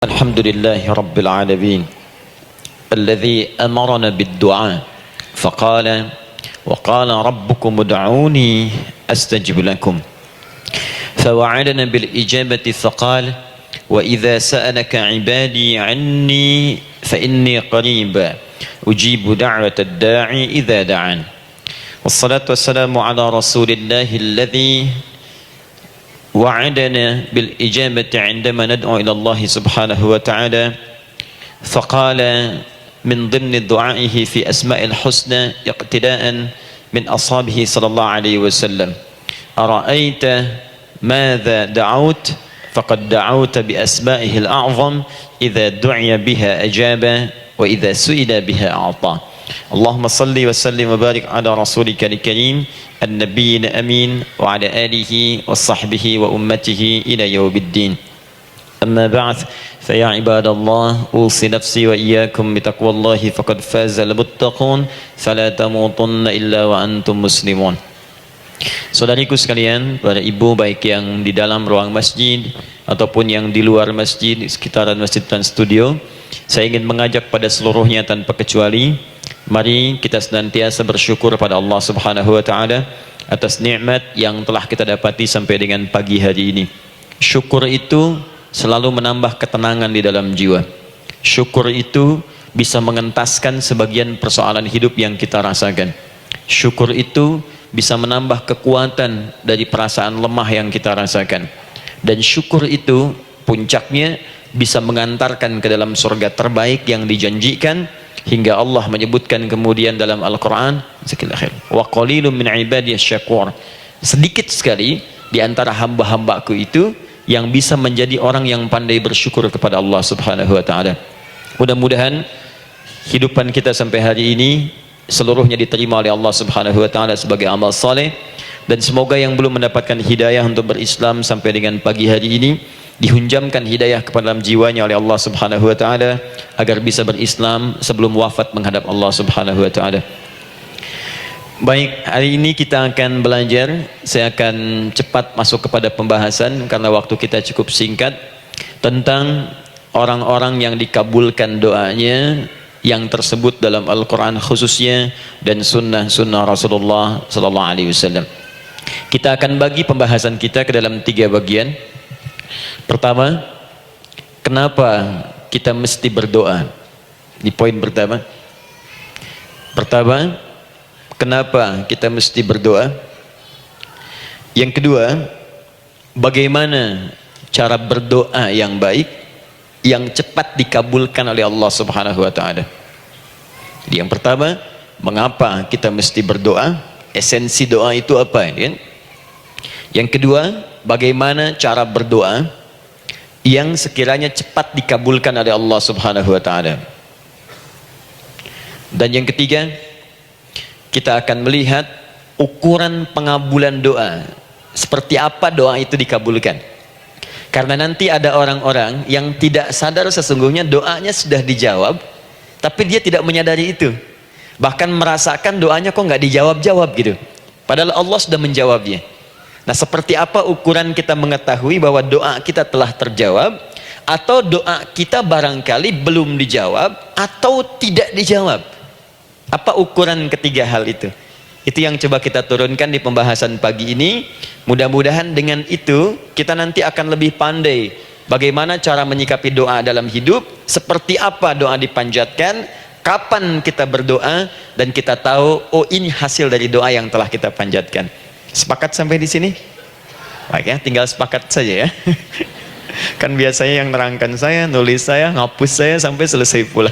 الحمد لله رب العالمين الذي أمرنا بالدعاء فقال وقال ربكم ادعوني أستجب لكم فوعدنا بالإجابة فقال وإذا سألك عبادي عني فإني قريب أجيب دعوة الداعي إذا دعان والصلاة والسلام على رسول الله الذي وعدنا بالإجابة عندما ندعو إلى الله سبحانه وتعالى فقال من ضمن دعائه في أسماء الحسنى اقتداء من أصحابه صلى الله عليه وسلم أرأيت ماذا دعوت فقد دعوت بأسمائه الأعظم إذا دعي بها أجاب وإذا سئل بها أعطى اللهم صل وسلم وبارك على رسولك الكريم النبي الأمين وعلى آله وصحبه وأمته إلى يوم الدين أما بعد فيا عباد الله أوصي نفسي وإياكم بتقوى الله فقد فاز المتقون فلا تموتن إلا وأنتم مسلمون. Saudariku sekalian, para ibu baik yang di dalam ruang masjid ataupun yang di luar masjid, di sekitaran masjid dan studio, saya ingin mengajak pada seluruhnya tanpa kecuali, mari kita senantiasa bersyukur pada Allah Subhanahu wa taala atas nikmat yang telah kita dapati sampai dengan pagi hari ini. Syukur itu selalu menambah ketenangan di dalam jiwa. Syukur itu bisa mengentaskan sebagian persoalan hidup yang kita rasakan. Syukur itu bisa menambah kekuatan dari perasaan lemah yang kita rasakan. Dan syukur itu puncaknya bisa mengantarkan ke dalam surga terbaik yang dijanjikan, hingga Allah menyebutkan kemudian dalam Al-Quran, wa qalilun min ibadiyas syakur, sedikit sekali di antara hamba-hambaku itu yang bisa menjadi orang yang pandai bersyukur kepada Allah Subhanahu wa taala. Mudah-mudahan hidupan kita sampai hari ini seluruhnya diterima oleh Allah Subhanahu wa taala sebagai amal saleh, dan semoga yang belum mendapatkan hidayah untuk berislam sampai dengan pagi hari ini dihunjamkan hidayah kepada dalam jiwanya oleh Allah Subhanahu wa taala agar bisa berislam sebelum wafat menghadap Allah Subhanahu wa taala. Baik, hari ini kita akan belajar, saya akan cepat masuk kepada pembahasan karena waktu kita cukup singkat, tentang orang-orang yang dikabulkan doanya yang tersebut dalam Al-Quran khususnya dan sunnah Rasulullah Sallallahu Alaihi Wasallam. Kita akan bagi pembahasan kita ke dalam 3 bagian. Pertama, kenapa kita mesti berdoa? Di poin pertama. Pertama, kenapa kita mesti berdoa? Yang kedua, bagaimana cara berdoa yang baik yang cepat dikabulkan oleh Allah Subhanahu wa taala. Jadi yang pertama, mengapa kita mesti berdoa? Esensi doa itu apa, kan? Yang kedua, bagaimana cara berdoa yang sekiranya cepat dikabulkan oleh Allah Subhanahu wa taala. Dan yang ketiga, kita akan melihat ukuran pengabulan doa. Seperti apa doa itu dikabulkan? Karena nanti ada orang-orang yang tidak sadar sesungguhnya doanya sudah dijawab, tapi dia tidak menyadari itu. Bahkan merasakan doanya kok nggak dijawab-jawab gitu. Padahal Allah sudah menjawabnya. Nah, seperti apa ukuran kita mengetahui bahwa doa kita telah terjawab, atau doa kita barangkali belum dijawab atau tidak dijawab? Apa ukuran ketiga hal itu? Itu yang coba kita turunkan di pembahasan pagi ini. Mudah-mudahan dengan itu kita nanti akan lebih pandai bagaimana cara menyikapi doa dalam hidup, seperti apa doa dipanjatkan, kapan kita berdoa, dan kita tahu, oh ini hasil dari doa yang telah kita panjatkan. Sepakat sampai di sini? Baik ya, tinggal sepakat saja ya. Kan biasanya yang nerangkan saya, nulis saya, ngapus saya sampai selesai pula.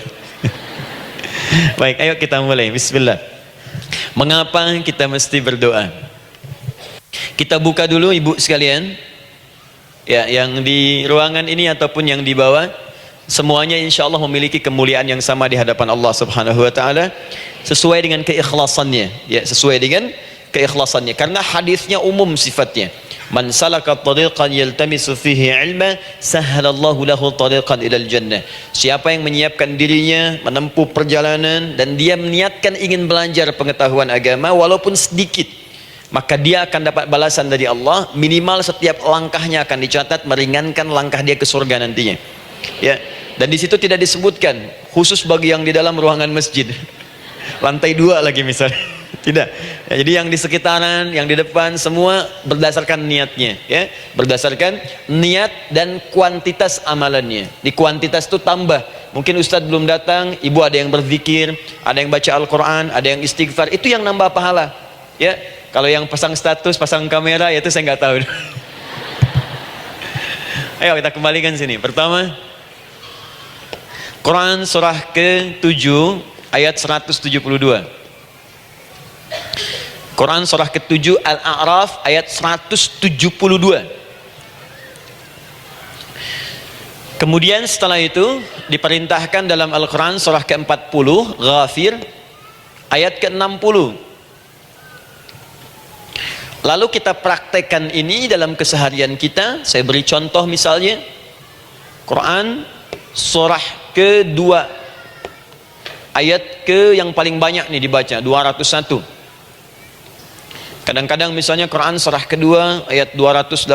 Baik, ayo kita mulai. Bismillah. Mengapa kita mesti berdoa? Kita buka dulu ibu sekalian, ya, yang di ruangan ini ataupun yang di bawah, semuanya insya Allah memiliki kemuliaan yang sama di hadapan Allah Subhanahu wa taala, sesuai dengan keikhlasannya, ya, sesuai dengan keikhlasannya. Karena hadisnya umum sifatnya. Man salaka tariqan yaltamisu fihi ilma sahhalallahu lahu tariqan ilal jannah. Siapa yang menyiapkan dirinya menempuh perjalanan dan dia meniatkan ingin belajar pengetahuan agama walaupun sedikit, maka dia akan dapat balasan dari Allah. Minimal setiap langkahnya akan dicatat meringankan langkah dia ke surga nantinya. Ya, dan di situ tidak disebutkan khusus bagi yang di dalam ruangan masjid. Lantai 2 lagi misalnya. Tidak. Ya, jadi yang di sekitaran, yang di depan semua berdasarkan niatnya, ya. Berdasarkan niat dan kuantitas amalannya. Di kuantitas itu tambah. Mungkin ustadz belum datang, ibu ada yang berzikir, ada yang baca Al-Qur'an, ada yang istighfar. Itu yang nambah pahala. Ya. Kalau yang pasang status, pasang kamera, ya itu saya nggak tahu. Ayo kita kembalikan sini. Pertama, Quran surah ke-7 ayat 172. Quran surah ke-7 Al-A'raf ayat 172. Kemudian setelah itu diperintahkan dalam Al-Quran surah ke-40 Ghafir ayat ke-60. Lalu kita praktekkan ini dalam keseharian kita. Saya beri contoh misalnya Quran surah ke-2 ayat ke yang paling banyak nih dibaca 201. Kadang-kadang misalnya Quran surah kedua ayat 286.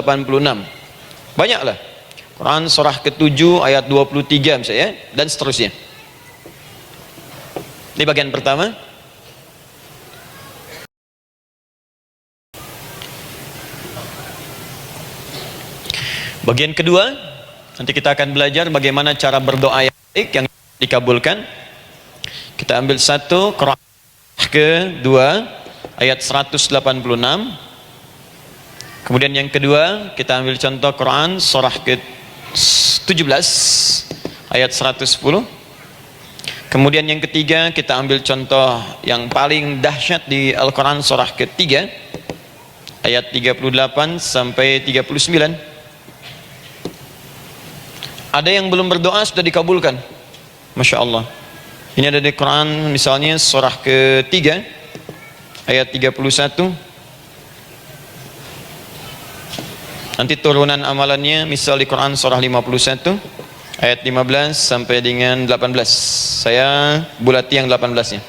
Banyaklah. Quran surah ke-7 ayat 23 misalnya, dan seterusnya. Ini bagian pertama. Bagian kedua, nanti kita akan belajar bagaimana cara berdoa yang baik yang dikabulkan. Kita ambil satu Quran kedua ayat 186. Kemudian yang kedua kita ambil contoh Quran surah ke-17 ayat 110. Kemudian yang ketiga kita ambil contoh yang paling dahsyat di Al-Quran surah ke-3 ayat 38 sampai 39. Ada yang belum berdoa sudah dikabulkan, Masya Allah. Ini ada di Quran misalnya surah ke-3 ayat 31. Nanti turunan amalannya misal di Quran surah 51 ayat 15 sampai dengan 18. Saya bulati yang 18-nya.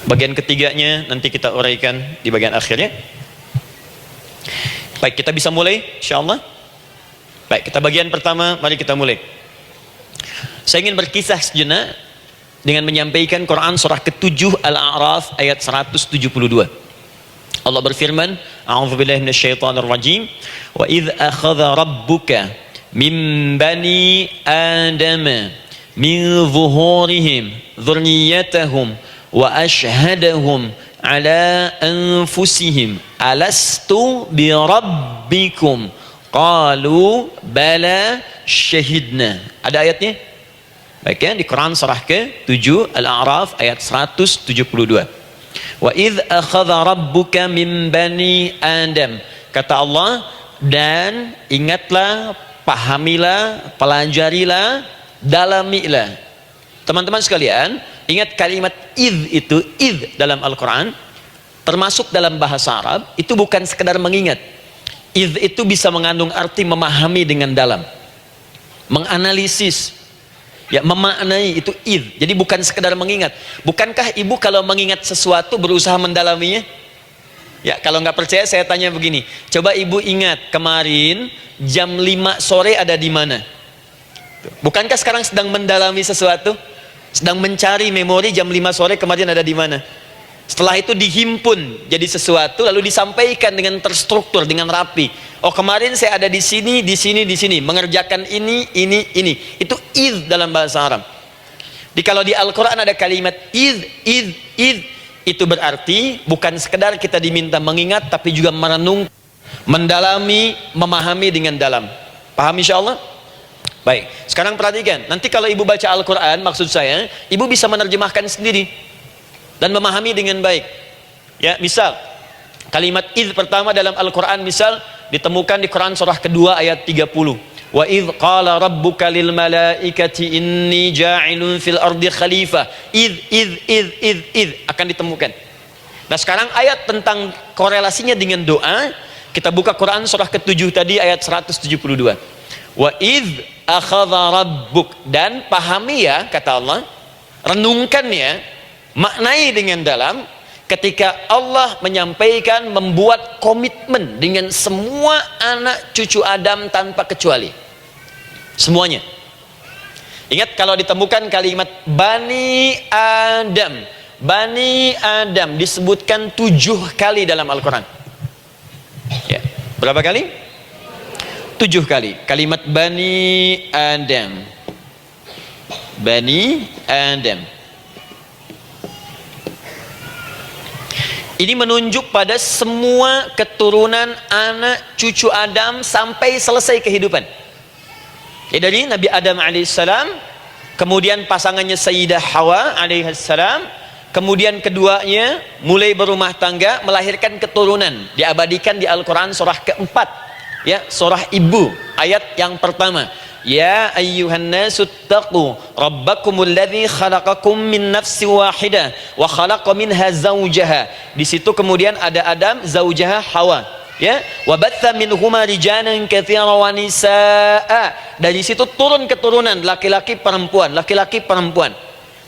Bagian ketiganya nanti kita uraikan di bagian akhirnya. Baik, kita bisa mulai insyaallah. Baik, kita bagian pertama, mari kita mulai. Saya ingin berkisah sejenak dengan menyampaikan Quran surah ke-7 Al-A'raf ayat 172. Allah berfirman, A'udzubillahi minasyaitonir rajim, wa idz akhadha rabbuka min bani adama min zuhurihim dzurriyyatahum wa ashhadahum ala anfusihim alastu bi rabbikum qalu bala syahidna. Ada ayatnya? Baik ya, di Quran surah ke-7 Al-A'raf ayat 172. Wa idz akhadha rabbuka min bani Adam. Kata Allah, dan ingatlah, pahamilah, pelajarilah, dalamilah. Teman-teman sekalian, ingat kalimat idz itu, idz dalam Al-Quran termasuk dalam bahasa Arab itu bukan sekedar mengingat. Idz itu bisa mengandung arti memahami dengan dalam, menganalisis, ya, memaknai, itu idz. Jadi bukan sekedar mengingat. Bukankah ibu kalau mengingat sesuatu berusaha mendalaminya? Ya, kalau nggak percaya saya tanya begini. Coba ibu ingat kemarin jam 5 sore ada di mana? Bukankah sekarang sedang mendalami sesuatu? Sedang mencari memori jam 5 sore kemarin ada di mana? Setelah itu dihimpun jadi sesuatu lalu disampaikan dengan terstruktur, dengan rapi. Oh, kemarin saya ada di sini, di sini, di sini, mengerjakan ini. Itu idz dalam bahasa Arab. Kalau di Al-Quran ada kalimat idz, itu berarti bukan sekedar kita diminta mengingat, tapi juga merenung, mendalami, memahami dengan dalam. Paham insyaallah? Baik, sekarang perhatikan. Nanti kalau ibu baca Al-Quran, maksud saya, ibu bisa menerjemahkan sendiri dan memahami dengan baik. Ya, misal kalimat idz pertama dalam Al-Quran misal ditemukan di Quran surah kedua ayat 30. Wa idz qala rabbuka lil malaikati inni ja'ilun fil ardi khalifah. Idz akan ditemukan. Nah, sekarang ayat tentang korelasinya dengan doa, kita buka Quran surah ke-7 tadi ayat 172. Wa idz akhadha rabbuk, dan pahami ya, kata Allah, renungkan ya, maknai dengan dalam ketika Allah menyampaikan, membuat komitmen dengan semua anak cucu Adam tanpa kecuali, semuanya. Ingat, kalau ditemukan kalimat Bani Adam, Bani Adam disebutkan 7 kali dalam Al-Quran. Ya. Berapa kali? 7 kali kalimat Bani Adam, Bani Adam. Ini menunjuk pada semua keturunan anak cucu Adam sampai selesai kehidupan. Ya, dari Nabi Adam alaihissalam, kemudian pasangannya Sayyidah Hawa alaihissalam, kemudian keduanya mulai berumah tangga, melahirkan keturunan, diabadikan di Al-Quran surah keempat, ya, surah Ibu, ayat yang pertama. Ya ayyuhan nasu taqu rabbakumul ladzi khalaqakum min nafsin wahidah wa khalaqa minha zawjaha. Di situ kemudian ada Adam, zawjaha Hawa, ya, wa batha minhuma rijalan katsiran wa nisaa. Dari situ turun keturunan laki-laki perempuan, laki-laki perempuan.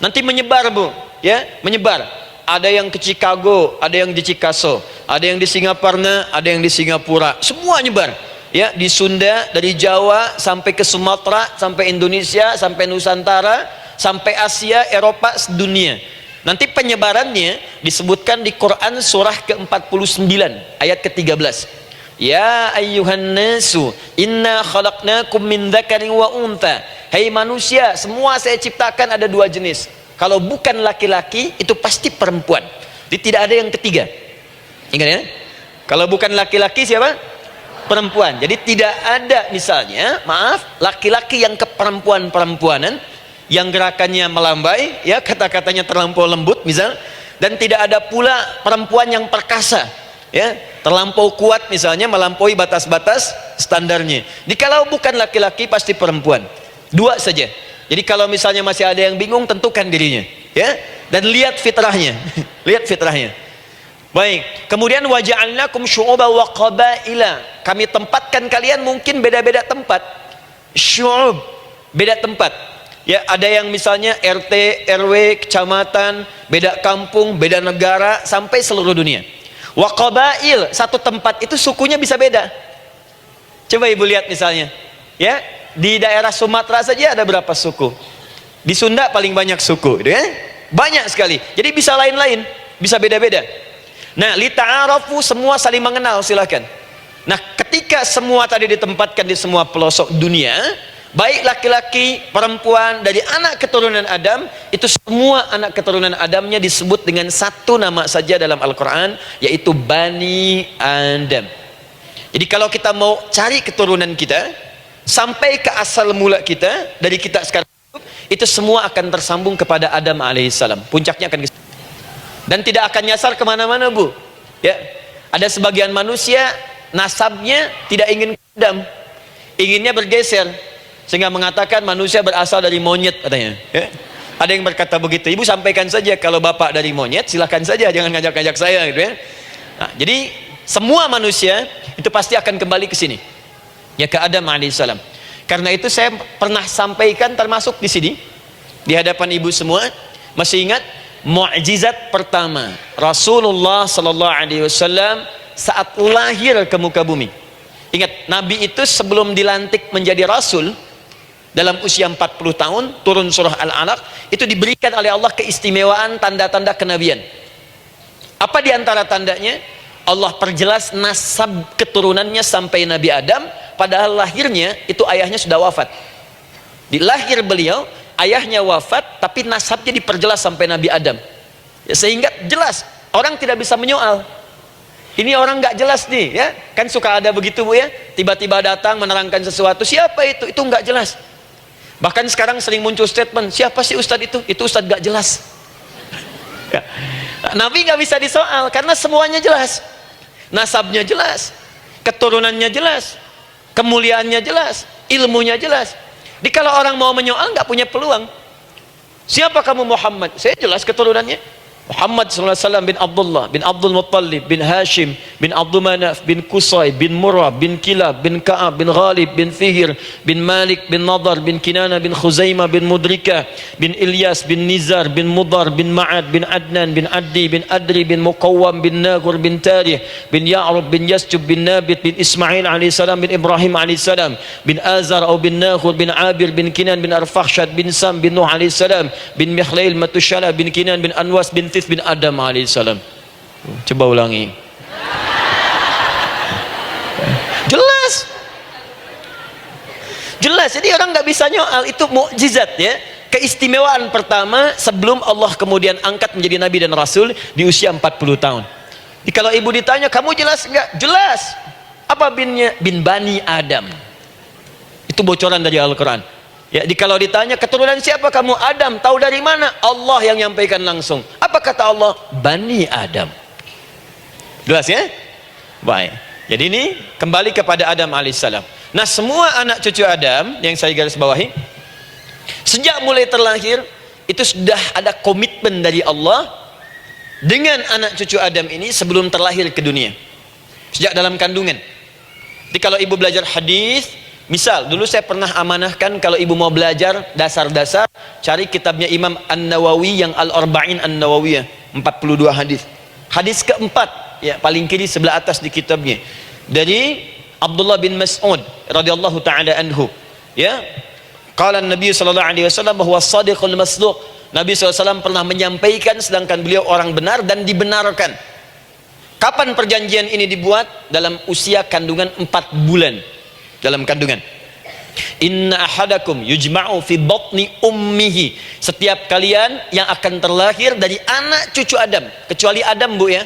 Nanti menyebar, Bu, ya, menyebar. Ada yang ke Chicago, ada yang di Chicago, ada yang di Singaparna, ada yang di Singapura, semua nyebar. Ya, di Sunda, dari Jawa sampai ke Sumatera, sampai Indonesia, sampai Nusantara, sampai Asia, Eropa, dunia. Nanti penyebarannya disebutkan di Quran surah ke-49 ayat ke-13. Ya ayyuhan nasu inna khalaqnakum min dzakarin wa untha. Hai manusia, semua saya ciptakan ada 2 jenis. Kalau bukan laki-laki itu pasti perempuan. Jadi tidak ada yang ketiga. Ingat ya? Kalau bukan laki-laki siapa? Perempuan. Jadi tidak ada misalnya, maaf, laki-laki yang keperempuan-perempuanan, yang gerakannya melambai, ya, kata-katanya terlampau lembut misal, dan tidak ada pula perempuan yang perkasa, ya, terlampau kuat misalnya, melampaui batas-batas standarnya. Jadi kalau bukan laki-laki pasti perempuan. 2 saja. Jadi kalau misalnya masih ada yang bingung, tentukan dirinya, ya, dan lihat fitrahnya. Lihat fitrahnya. Baik, kemudian waja'alnakum syu'uban wa qabaila. Kami tempatkan kalian mungkin beda-beda tempat. Syu'ub, beda tempat. Ya, ada yang misalnya RT, RW, kecamatan, beda kampung, beda negara, sampai seluruh dunia. Wa qabail, satu tempat itu sukunya bisa beda. Coba Ibu lihat misalnya, ya, di daerah Sumatera saja ada berapa suku? Di Sunda paling banyak suku, gitu ya? Banyak sekali. Jadi bisa lain-lain, bisa beda-beda. Nah, lita'arafu, semua saling mengenal, silakan. Nah, ketika semua tadi ditempatkan di semua pelosok dunia, baik laki-laki, perempuan, dari anak keturunan Adam, itu semua anak keturunan Adamnya disebut dengan satu nama saja dalam Al-Quran, yaitu Bani Adam. Jadi kalau kita mau cari keturunan kita, sampai ke asal mula kita, dari kita sekarang, itu semua akan tersambung kepada Adam alaihissalam. Puncaknya akan dan tidak akan nyasar kemana-mana, Bu, ya. Ada sebagian manusia nasabnya tidak ingin ke Adam, inginnya bergeser, sehingga mengatakan manusia berasal dari monyet katanya, ya. Ada yang berkata begitu. Ibu sampaikan saja, kalau bapak dari monyet silahkan saja, jangan ngajak-ngajak saya, gitu ya. Nah, jadi semua manusia itu pasti akan kembali ke sini, ya, ke Adam alaihissalam. Karena itu saya pernah sampaikan, termasuk di sini di hadapan ibu semua, masih ingat mukjizat pertama Rasulullah sallallahu alaihi wasallam saat lahir ke muka bumi. Ingat, Nabi itu sebelum dilantik menjadi Rasul dalam usia 40 tahun, turun surah Al-Alaq, itu diberikan oleh Allah keistimewaan tanda-tanda kenabian. Apa diantara tandanya? Allah perjelas nasab keturunannya sampai Nabi Adam, padahal lahirnya itu ayahnya sudah wafat. Di lahir beliau ayahnya wafat, tapi nasabnya diperjelas sampai Nabi Adam, ya, sehingga jelas, orang tidak bisa menyoal. Ini orang nggak jelas nih, ya, kan suka ada begitu, Bu, ya, tiba-tiba datang menerangkan sesuatu, siapa itu nggak jelas. Bahkan sekarang sering muncul statement, siapa sih ustadz itu ustadz nggak jelas. Ya. Nabi nggak bisa disoal karena semuanya jelas, nasabnya jelas, keturunannya jelas, kemuliaannya jelas, ilmunya jelas. Jadi kalau orang mau menyoal nggak punya peluang. Siapa kamu Muhammad? Saya jelas keturunannya. Muhammad SAW bin Abdullah bin Abdul Muttalib bin Hashim bin Abdul Manaf bin Qusay bin Murrah bin Kilab bin Ka'ab bin Ghalib bin Fihr bin Malik bin Nadar bin Kinana bin Khuzaimah bin Mudrikah bin Ilyas bin Nizar bin Mudar bin Ma'ad bin Adnan bin Addi bin Adri bin Muqawwam bin Nagur bin Tarih bin Ya'rub bin Yasjub bin Nabit bin Ismail alaihissalam bin Ibrahim alaihissalam bin Azar atau bin Nagur bin Abir bin Kinan bin Arfakhshad bin Sam bin Nuh alaihissalam bin Mikhlail Matushala bin Kinan bin Anwas bin bin Adam alaihissalam. Coba ulangi. Jelas. Jadi orang nggak bisa nyoal, itu mukjizat ya. Keistimewaan pertama sebelum Allah kemudian angkat menjadi nabi dan rasul di usia 40 tahun. Jadi kalau ibu ditanya, kamu jelas nggak? Jelas. Apa binnya? Bin Bani Adam. Itu bocoran dari Al-Quran. Ya, kalau ditanya keturunan siapa kamu? Adam. Tahu dari mana? Allah yang nyampaikan langsung. Apa kata Allah? Bani Adam. Jelas ya? Baik. Jadi ini kembali kepada Adam alaihissalam. Nah, semua anak cucu Adam yang saya garis bawahi, sejak mulai terlahir itu sudah ada komitmen dari Allah dengan anak cucu Adam ini sebelum terlahir ke dunia. Sejak dalam kandungan. Jadi kalau ibu belajar hadis, misal dulu saya pernah amanahkan kalau ibu mau belajar dasar-dasar, cari kitabnya Imam An-Nawawi yang Al-Arba'in An-Nawawiyah, 42 hadis. Hadis keempat, ya paling kiri sebelah atas di kitabnya, dari Abdullah bin Mas'ud radhiyallahu taala anhu, ya. Qala Nabi sallallahu alaihi wasallam bahwa shadiqul masduq. Nabi SAW pernah menyampaikan sedangkan beliau orang benar dan dibenarkan. Kapan perjanjian ini dibuat? Dalam usia kandungan 4 bulan. Dalam kandungan. Inna ahadakum yujma'u fi batni ummihi. Setiap kalian yang akan terlahir dari anak cucu Adam, kecuali Adam bu ya.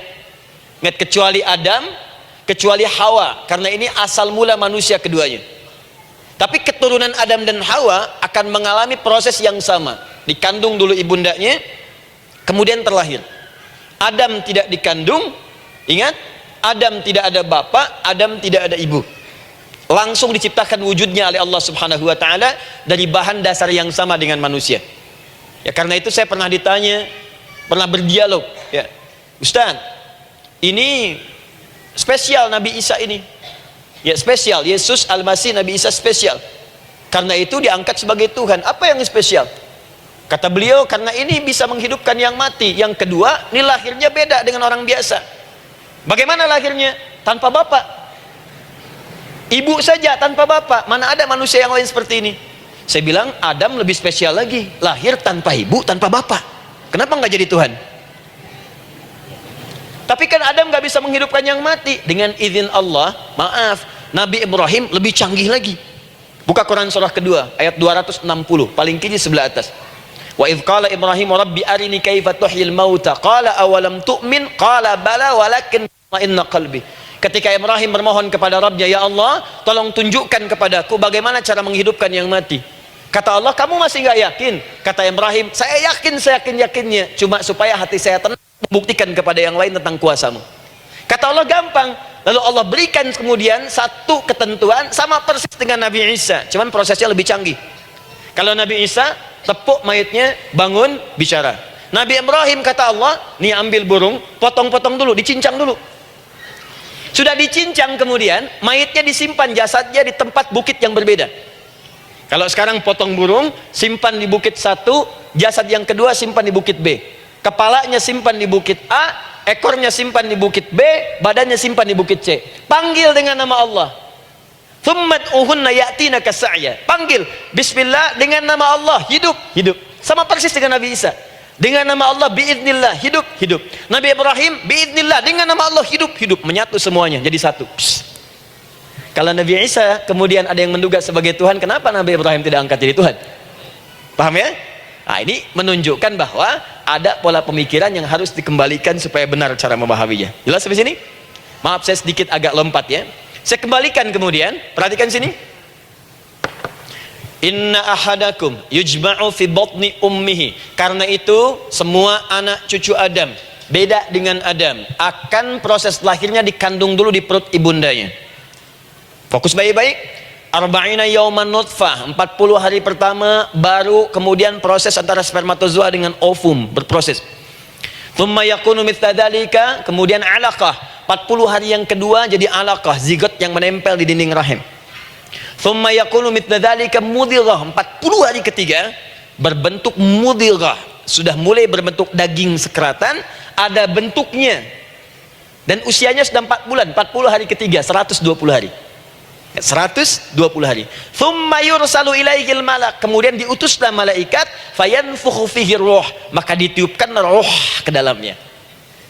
Ingat, kecuali Adam, kecuali Hawa, karena ini asal mula manusia keduanya. Tapi keturunan Adam dan Hawa akan mengalami proses yang sama. Dikandung dulu ibundanya, kemudian terlahir. Adam tidak dikandung, ingat, Adam tidak ada bapak, Adam tidak ada ibu. Langsung diciptakan wujudnya oleh Allah Subhanahu wa taala dari bahan dasar yang sama dengan manusia. Ya, karena itu saya pernah ditanya, pernah berdialog, ya, Ustaz, ini spesial Nabi Isa ini. Ya, spesial, Yesus Al-Masih Nabi Isa spesial. Karena itu diangkat sebagai Tuhan. Apa yang spesial? Kata beliau, karena ini bisa menghidupkan yang mati. Yang kedua, ini lahirnya beda dengan orang biasa. Bagaimana lahirnya? Tanpa bapak. Ibu saja tanpa bapak. Mana ada manusia yang lain seperti ini? Saya bilang, Adam lebih spesial lagi. Lahir tanpa ibu, tanpa bapak. Kenapa nggak jadi Tuhan? Tapi kan Adam nggak bisa menghidupkan yang mati. Dengan izin Allah, maaf, Nabi Ibrahim lebih canggih lagi. Buka Quran surah kedua, ayat 260, paling kiri sebelah atas. Wa idh qala Ibrahim rabbi arini kaifa tuhyil mauta qala awalam tu'min qala bala walakin inna qalbi. Ketika Ibrahim bermohon kepada Rabbnya, ya Allah, tolong tunjukkan kepadaku bagaimana cara menghidupkan yang mati. Kata Allah, kamu masih nggak yakin? Kata Ibrahim, saya yakin, saya yakin-yakinnya, cuma supaya hati saya tenang, buktikan kepada yang lain tentang kuasamu. Kata Allah, gampang. Lalu Allah berikan kemudian satu ketentuan sama persis dengan Nabi Isa, cuman prosesnya lebih canggih. Kalau Nabi Isa tepuk mayatnya, bangun, bicara. Nabi Ibrahim kata Allah, nih ambil burung, potong-potong dulu, dicincang dulu. Sudah dicincang kemudian mayatnya disimpan, jasadnya di tempat bukit yang berbeda. Kalau sekarang potong burung, simpan di bukit satu, jasad yang kedua simpan di bukit B. Kepalanya simpan di bukit A, ekornya simpan di bukit B, badannya simpan di bukit C. Panggil dengan nama Allah. Thummat uhunna ya'tina kasa'ya. Panggil bismillah dengan nama Allah, hidup, hidup. Sama persis dengan Nabi Isa. Dengan nama Allah biiznillah, hidup, hidup. Nabi Ibrahim biiznillah, dengan nama Allah hidup, hidup. Menyatu semuanya jadi satu. Psst. Kalau Nabi Isa kemudian ada yang menduga sebagai Tuhan, kenapa Nabi Ibrahim tidak angkat jadi Tuhan? Paham ya? Nah, ini menunjukkan bahwa ada pola pemikiran yang harus dikembalikan supaya benar cara memahaminya. Jelas sampai sini? Maaf saya sedikit agak lompat ya. Saya kembalikan kemudian, perhatikan sini. Inna ahadakum yujma'u fi batni ummihi. Karena itu semua anak cucu Adam, beda dengan Adam, akan proses lahirnya dikandung dulu di perut ibundanya. Fokus baik-baik. Arba'ina yauman nutfah, 40 hari pertama baru kemudian proses antara spermatozoa dengan ovum berproses. Thumma yakunu mithla dzalika, kemudian alaqah. 40 hari yang kedua jadi alaqah, zigot yang menempel di dinding rahim. Thumma yakunu mithla dzalika mudghah. 40 hari ketiga berbentuk mudghah, sudah mulai berbentuk daging sekeratan, ada bentuknya. Dan usianya sudah 4 bulan, 40 hari ketiga, 120 hari. 120 hari. Thumma yursalu ilaihil malak, kemudian diutuslah malaikat, fayanfukhu fihi ruh, maka ditiupkan roh ke dalamnya.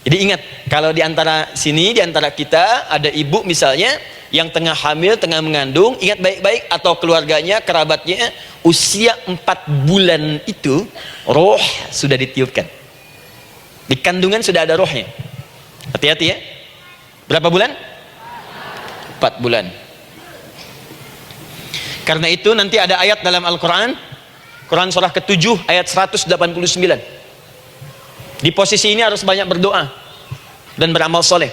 Jadi ingat, kalau di antara sini, di antara kita ada ibu misalnya yang tengah hamil, tengah mengandung, ingat baik-baik, atau keluarganya, kerabatnya, usia 4 bulan itu roh sudah ditiupkan. Di kandungan sudah ada rohnya. Hati-hati ya. Berapa bulan? 4 bulan. Karena itu nanti ada ayat dalam Al-Quran, Quran surah ke-7 ayat 189. Di posisi ini harus banyak berdoa dan beramal soleh.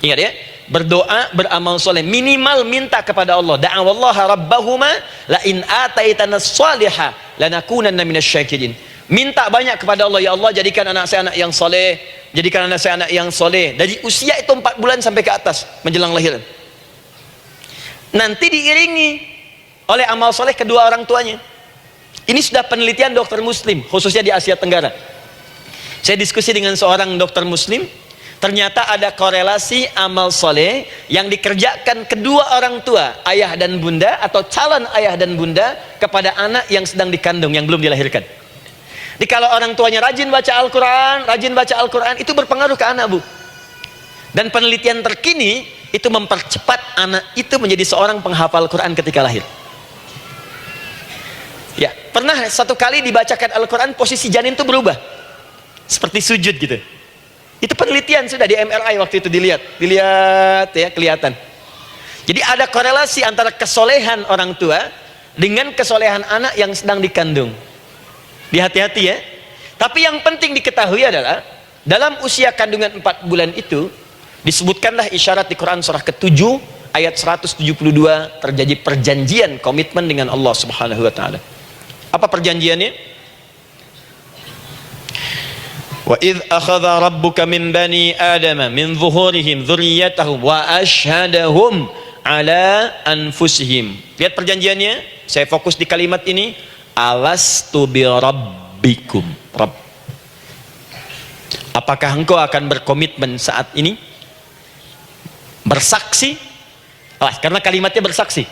Ingat ya, berdoa, beramal soleh, minimal minta kepada Allah. Da'awallaha rabbahuma la in ataitana salihah lanakunanna minasyakirin. Minta banyak kepada Allah, ya Allah jadikan anak saya anak yang soleh, jadikan anak saya anak yang soleh. Dari usia itu 4 bulan sampai ke atas menjelang lahiran. Nanti diiringi oleh amal soleh kedua orang tuanya. Ini sudah penelitian dokter muslim, khususnya di Asia Tenggara. Saya diskusi dengan seorang dokter muslim, ternyata ada korelasi amal soleh yang dikerjakan kedua orang tua, ayah dan bunda, atau calon ayah dan bunda, kepada anak yang sedang dikandung, yang belum dilahirkan. Jadi kalau orang tuanya rajin baca Al-Quran, itu berpengaruh ke anak, Bu. Dan penelitian terkini itu mempercepat anak itu menjadi seorang penghafal Quran ketika lahir. Ya, pernah satu kali dibacakan Al-Quran, posisi janin itu berubah seperti sujud gitu. Itu penelitian sudah di MRI waktu itu, dilihat ya, kelihatan. Jadi ada korelasi antara kesolehan orang tua dengan kesolehan anak yang sedang dikandung. Hati-hati ya. Tapi yang penting diketahui adalah dalam usia kandungan 4 bulan itu disebutkanlah isyarat di Quran surah ke-7 ayat 172, terjadi perjanjian, komitmen dengan Allah Subhanahu wa taala. Apa perjanjiannya? Wa idh akhadha rabbuka min bani adama min zuhurihim dzurriyyatahum wa ashhadahum ala anfusihim. Lihat perjanjiannya, saya fokus di kalimat ini, alastu bi rabbikum. Rabb. Apakah engkau akan berkomitmen saat ini bersaksi? Karena kalimatnya bersaksi.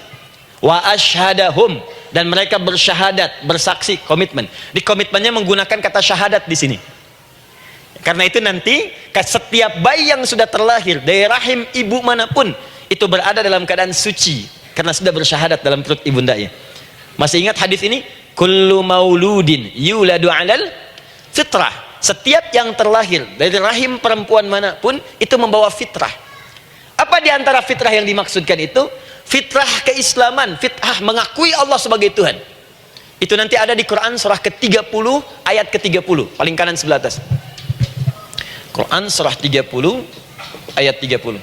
Wa ashhadahum, dan mereka bersyahadat, bersaksi, komitmen. Di komitmennya menggunakan kata syahadat di sini. Karena itu nanti setiap bayi yang sudah terlahir dari rahim ibu manapun itu berada dalam keadaan suci karena sudah bersyahadat dalam perut ibundanya. Masih ingat hadis ini? Kullu mauludin yuladu 'alal fitrah. Setiap yang terlahir dari rahim perempuan manapun itu membawa fitrah. Apa di antara fitrah yang dimaksudkan itu? Fitrah keislaman, fitrah mengakui Allah sebagai Tuhan. Itu nanti ada di Quran surah ke-30 ayat ke-30, paling kanan sebelah atas. Quran surah 30 ayat 30.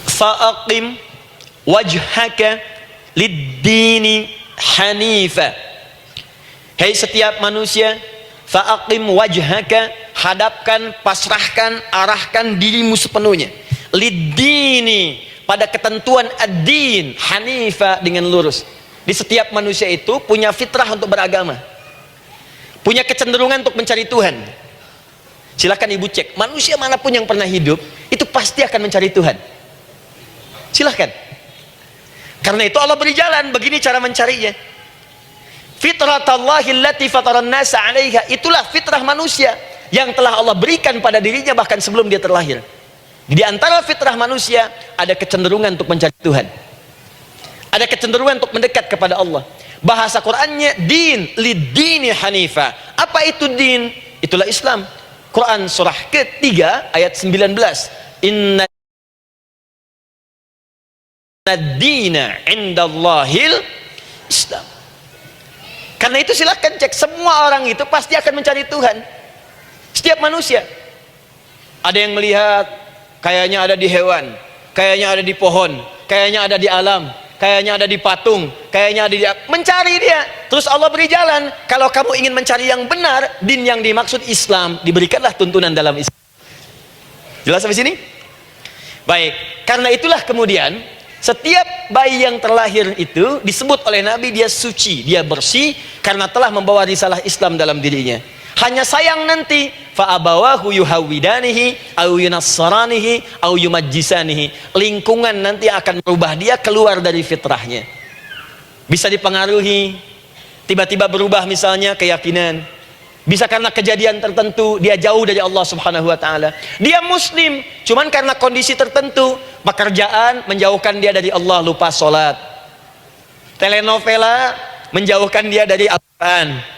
Fa'aqim wajhaka lid-dini hanifa. Hai setiap manusia, fa'aqim wajhaka, hadapkan, pasrahkan, arahkan dirimu sepenuhnya, lid-dini, pada ketentuan ad-din, hanifa, dengan lurus. Di setiap manusia itu punya fitrah untuk beragama, punya kecenderungan untuk mencari Tuhan. Silakan ibu cek, manusia manapun yang pernah hidup itu pasti akan mencari Tuhan. Silahkan. Karena itu Allah beri jalan, begini cara mencarinya. Fitratallahi allati fataran nasa 'alaiha, itulah fitrah manusia yang telah Allah berikan pada dirinya bahkan sebelum dia terlahir. Di antara fitrah manusia ada kecenderungan untuk mencari Tuhan, ada kecenderungan untuk mendekat kepada Allah. Bahasa Qur'annya din, lid-dini hanifa. Apa itu din? Itulah Islam. Quran surah ke-3 ayat 19. Inna ad-dina 'indallahil Islam. Karena itu silakan cek, semua orang itu pasti akan mencari Tuhan. Setiap manusia. Ada yang melihat kayaknya ada di hewan, kayaknya ada di pohon, kayaknya ada di alam, kayaknya ada di patung, kayaknya ada di, mencari dia. Terus Allah beri jalan. Kalau kamu ingin mencari yang benar, din yang dimaksud Islam, diberikanlah tuntunan dalam Islam. Jelas sampai sini? Baik, karena itulah kemudian setiap bayi yang terlahir itu disebut oleh Nabi dia suci, dia bersih karena telah membawa risalah Islam dalam dirinya. Hanya sayang nanti fa abawahu yuhawidanihi au yunassaranihi au yumajjisanihi. Lingkungan nanti akan merubah dia keluar dari fitrahnya. Bisa dipengaruhi, tiba-tiba berubah misalnya keyakinan. Bisa karena kejadian tertentu dia jauh dari Allah Subhanahu wa taala. Dia muslim, cuman karena kondisi tertentu, pekerjaan menjauhkan dia dari Allah, lupa sholat. Telenovela menjauhkan dia dari Al-Quran.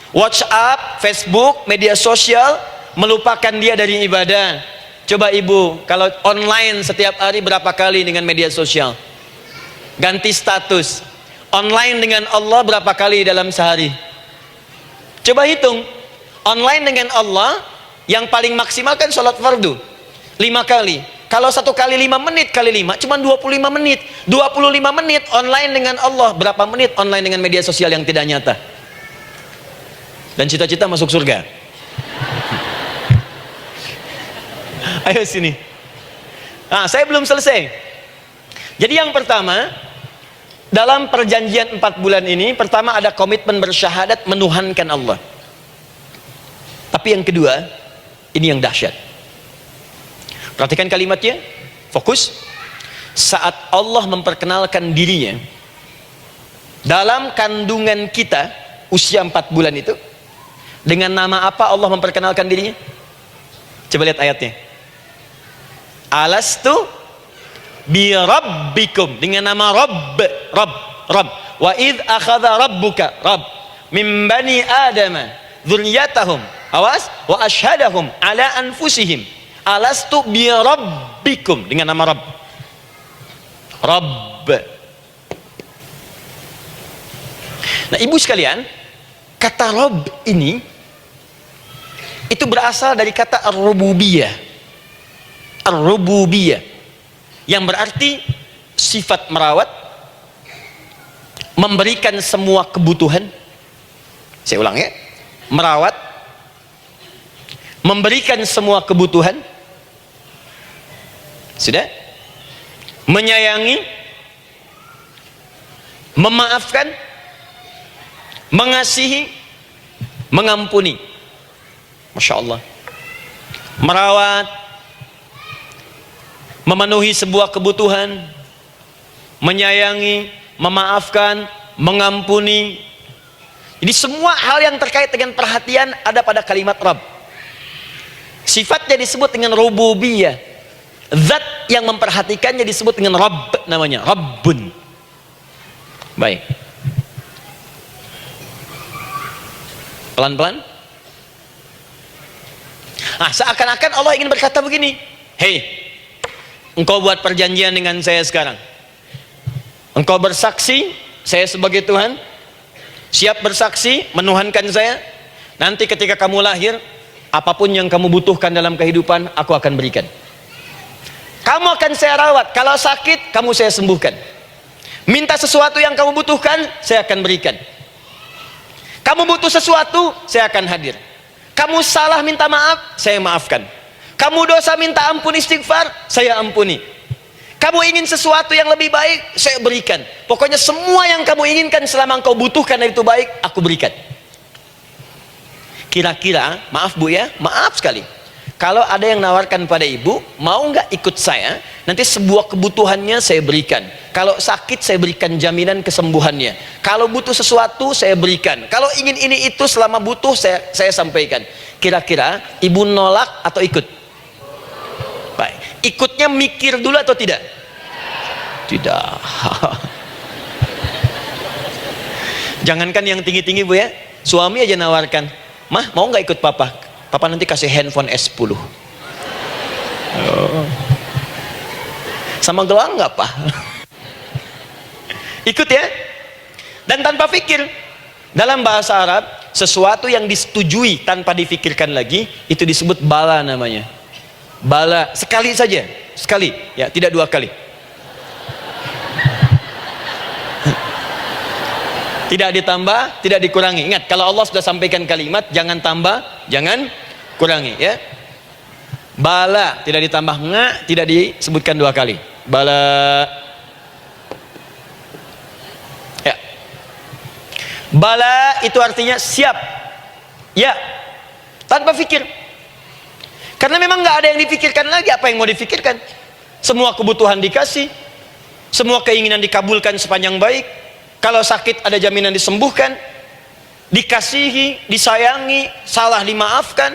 WhatsApp, Facebook, media sosial melupakan dia dari ibadah. Coba ibu, kalau online setiap hari berapa kali dengan media sosial? Ganti status. Online dengan Allah berapa kali dalam sehari? Coba hitung. Online dengan Allah yang paling maksimal kan sholat fardu 5 kali. Kalau 1 kali 5 menit kali 5 cuma 25 menit. 25 menit online dengan Allah. Berapa menit online dengan media sosial yang tidak nyata? Dan cita-cita masuk surga. Ayo sini. Nah, saya belum selesai. Jadi yang pertama, dalam perjanjian 4 bulan ini, pertama ada komitmen bersyahadat menuhankan Allah. Tapi yang kedua, ini yang dahsyat. Perhatikan kalimatnya, fokus. Saat Allah memperkenalkan dirinya dalam kandungan kita, usia 4 bulan itu, dengan nama apa Allah memperkenalkan dirinya? Coba lihat ayatnya. Alastu bi rabbikum, dengan nama Rabb. Wa idh akhadha rabbuka min bani adama dzurriyyatahum, awas, wa ashhadahum ala anfusihim alastu bi rabbikum, dengan nama Rabb. Nah, ibu sekalian, kata Rabb ini itu berasal dari kata ar-rububiyah. Ar-rububiyah yang berarti sifat merawat, memberikan semua kebutuhan. Saya ulang ya, merawat, memberikan semua kebutuhan, sudah, menyayangi, memaafkan, mengasihi, mengampuni. Masya Allah. Merawat, memenuhi sebuah kebutuhan, menyayangi, memaafkan, mengampuni. Jadi semua hal yang terkait dengan perhatian ada pada kalimat Rabb. Sifatnya disebut dengan rububiyah. Zat yang memperhatikannya disebut dengan Rabb, namanya Rabbun. Baik. Pelan-pelan. Nah, seakan-akan Allah ingin berkata begini, hei, engkau buat perjanjian dengan saya sekarang. Engkau bersaksi, saya sebagai Tuhan, siap bersaksi, menuhankan saya. Nanti ketika kamu lahir, apapun yang kamu butuhkan dalam kehidupan, aku akan berikan. Kamu akan saya rawat. Kalau sakit, kamu saya sembuhkan. Minta sesuatu yang kamu butuhkan, saya akan berikan. Kamu butuh sesuatu, saya akan hadir. Kamu salah minta maaf, saya maafkan. Kamu dosa minta ampun istighfar, saya ampuni. Kamu ingin sesuatu yang lebih baik, saya berikan. Pokoknya semua yang kamu inginkan selama engkau butuhkan itu baik, aku berikan. Kira-kira, maaf Bu ya, maaf sekali, kalau ada yang nawarkan pada ibu, mau nggak ikut saya, nanti sebuah kebutuhannya saya berikan. Kalau sakit saya berikan jaminan kesembuhannya. Kalau butuh sesuatu saya berikan. Kalau ingin ini itu selama butuh saya sampaikan. Kira-kira ibu nolak atau ikut? Baik. Ikutnya mikir dulu atau tidak? Tidak. Jangankan yang tinggi-tinggi Bu ya, suami aja nawarkan, mah mau nggak ikut papa? Papa nanti kasih handphone S10. Oh. Sama gelang nggak Pak? Ikut ya. Dan tanpa pikir. Dalam bahasa Arab, sesuatu yang disetujui tanpa difikirkan lagi, itu disebut bala namanya. Bala, sekali saja, sekali ya, tidak 2 kali. Tidak ditambah, tidak dikurangi. Ingat, kalau Allah sudah sampaikan kalimat, jangan tambah, jangan kurangi, ya. Bala tidak ditambah nga, tidak disebutkan 2 kali. Bala. Ya. Bala itu artinya siap. Ya. Tanpa fikir. Karena memang nggak ada yang dipikirkan lagi. Apa yang mau dipikirkan? Semua kebutuhan dikasih, semua keinginan dikabulkan sepanjang baik. Kalau sakit ada jaminan disembuhkan, dikasihi, disayangi, salah dimaafkan.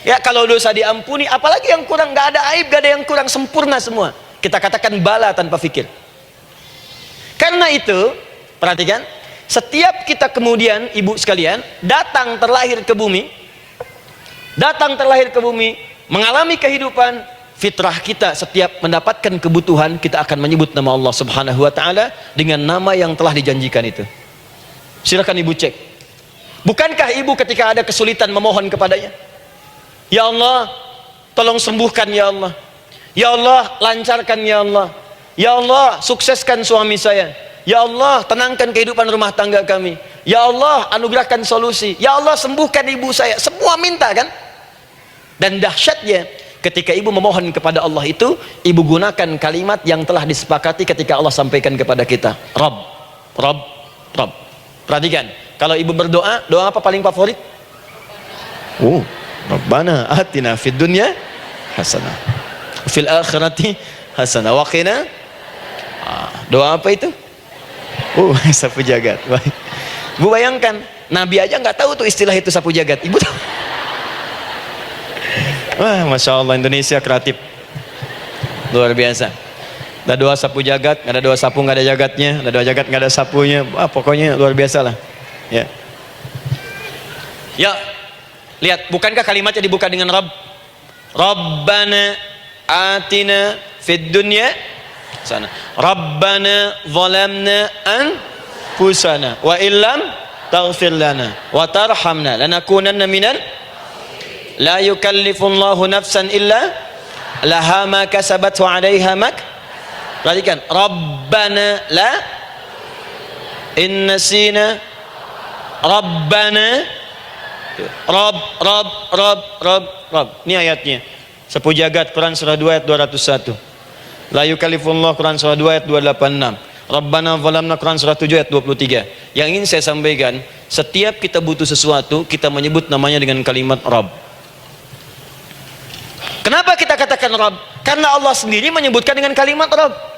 Ya, kalau dosa diampuni, apalagi yang kurang, nggak ada aib, nggak ada yang kurang, sempurna semua. Kita katakan bala tanpa fikir. Karena itu, perhatikan, setiap kita kemudian, ibu sekalian, datang terlahir ke bumi, mengalami kehidupan, fitrah kita setiap mendapatkan kebutuhan, kita akan menyebut nama Allah Subhanahu wa ta'ala dengan nama yang telah dijanjikan itu. Silakan ibu cek. Bukankah ibu ketika ada kesulitan memohon kepadanya, ya Allah tolong sembuhkan, ya Allah, ya Allah lancarkan, ya Allah, ya Allah sukseskan suami saya, ya Allah tenangkan kehidupan rumah tangga kami, ya Allah anugerahkan solusi, ya Allah sembuhkan ibu saya. Semua minta kan? Dan dahsyatnya, ketika ibu memohon kepada Allah itu, ibu gunakan kalimat yang telah disepakati ketika Allah sampaikan kepada kita. Rabb, Rabb, Rabb. Perhatikan, kalau ibu berdoa, doa apa paling favorit? Rabbana atina fid dunya hasanah, fil akhirati hasanah, wa qina. Doa apa itu? Sapu jagat. Bu bayangkan, Nabi aja nggak tahu tuh istilah itu sapu jagat. Ibu tahu? Wah, Masya Allah, Indonesia kreatif, luar biasa. Ada doa sapu jagat, nggak ada doa sapu nggak ada jagatnya, ada doa jagat nggak ada sapunya. Pokoknya luar biasa lah. Ya, ya, lihat, bukankah kalimatnya dibuka dengan Rabb? Rabbana atina fid dunya sana. Rabbana zalamna anfusana wa illam taghfir lana wa tarhamna lanakunanna minal. La yukallifullahu nafsan illa laha ma kasabat wa 'alaiha mak. Perhatikan, Rabbana la in nasina Rabbana Rabb. Ini ayatnya. Sapu jagat Quran surah 2 ayat 201. La yukallifullahu Quran surah 2 ayat 286. Rabbana zalamna Quran surah 7 ayat 23. Yang ingin saya sampaikan, setiap kita butuh sesuatu, kita menyebut namanya dengan kalimat Rabb. Kenapa kita katakan Rabb? Karena Allah sendiri menyebutkan dengan kalimat Rabb.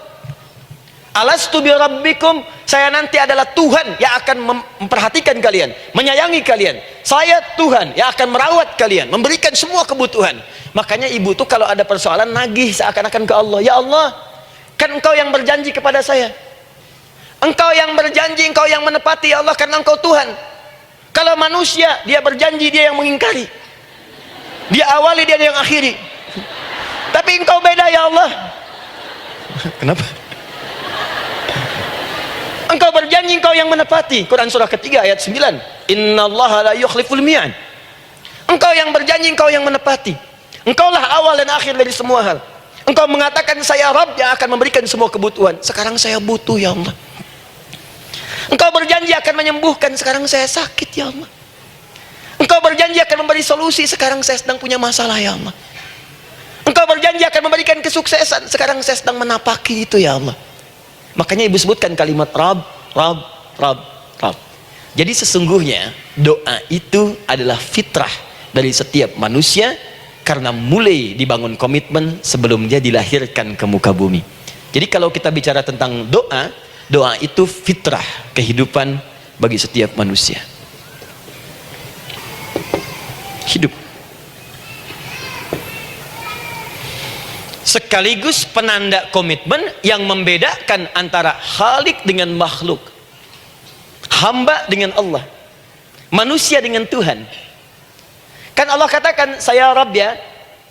Alastu bi rabbikum, saya nanti adalah Tuhan yang akan memperhatikan kalian, menyayangi kalian. Saya Tuhan yang akan merawat kalian, memberikan semua kebutuhan. Makanya ibu tuh kalau ada persoalan nagih seakan-akan ke Allah. Ya Allah, kan engkau yang berjanji kepada saya, engkau yang berjanji, engkau yang menepati, ya Allah, karena engkau Tuhan. Kalau manusia, dia berjanji, dia yang mengingkari, dia awali, dia yang akhiri. Tapi engkau beda, ya Allah. Kenapa? Engkau berjanji, engkau yang menepati. Quran surah ketiga ayat 9. Innallaha la yukhliful mi'ad. Engkau yang berjanji, engkau yang menepati. Engkaulah awal dan akhir dari semua hal. Engkau mengatakan saya Rabb yang akan memberikan semua kebutuhan. Sekarang saya butuh, ya Allah. Engkau berjanji akan menyembuhkan, sekarang saya sakit, ya Allah. Engkau berjanji akan memberi solusi, sekarang saya sedang punya masalah, ya Allah. Engkau berjanji akan memberikan kesuksesan, sekarang saya sedang menapaki itu, ya Allah. Makanya ibu sebutkan kalimat Rabb, Rabb, Rabb, Rabb. Jadi sesungguhnya doa itu adalah fitrah dari setiap manusia, karena mulai dibangun komitmen sebelum dia dilahirkan ke muka bumi. Jadi kalau kita bicara tentang doa, doa itu fitrah kehidupan bagi setiap manusia. Hidup. Sekaligus penanda komitmen yang membedakan antara Khalik dengan makhluk, hamba dengan Allah, manusia dengan Tuhan. Kan Allah katakan saya Rabb, ya,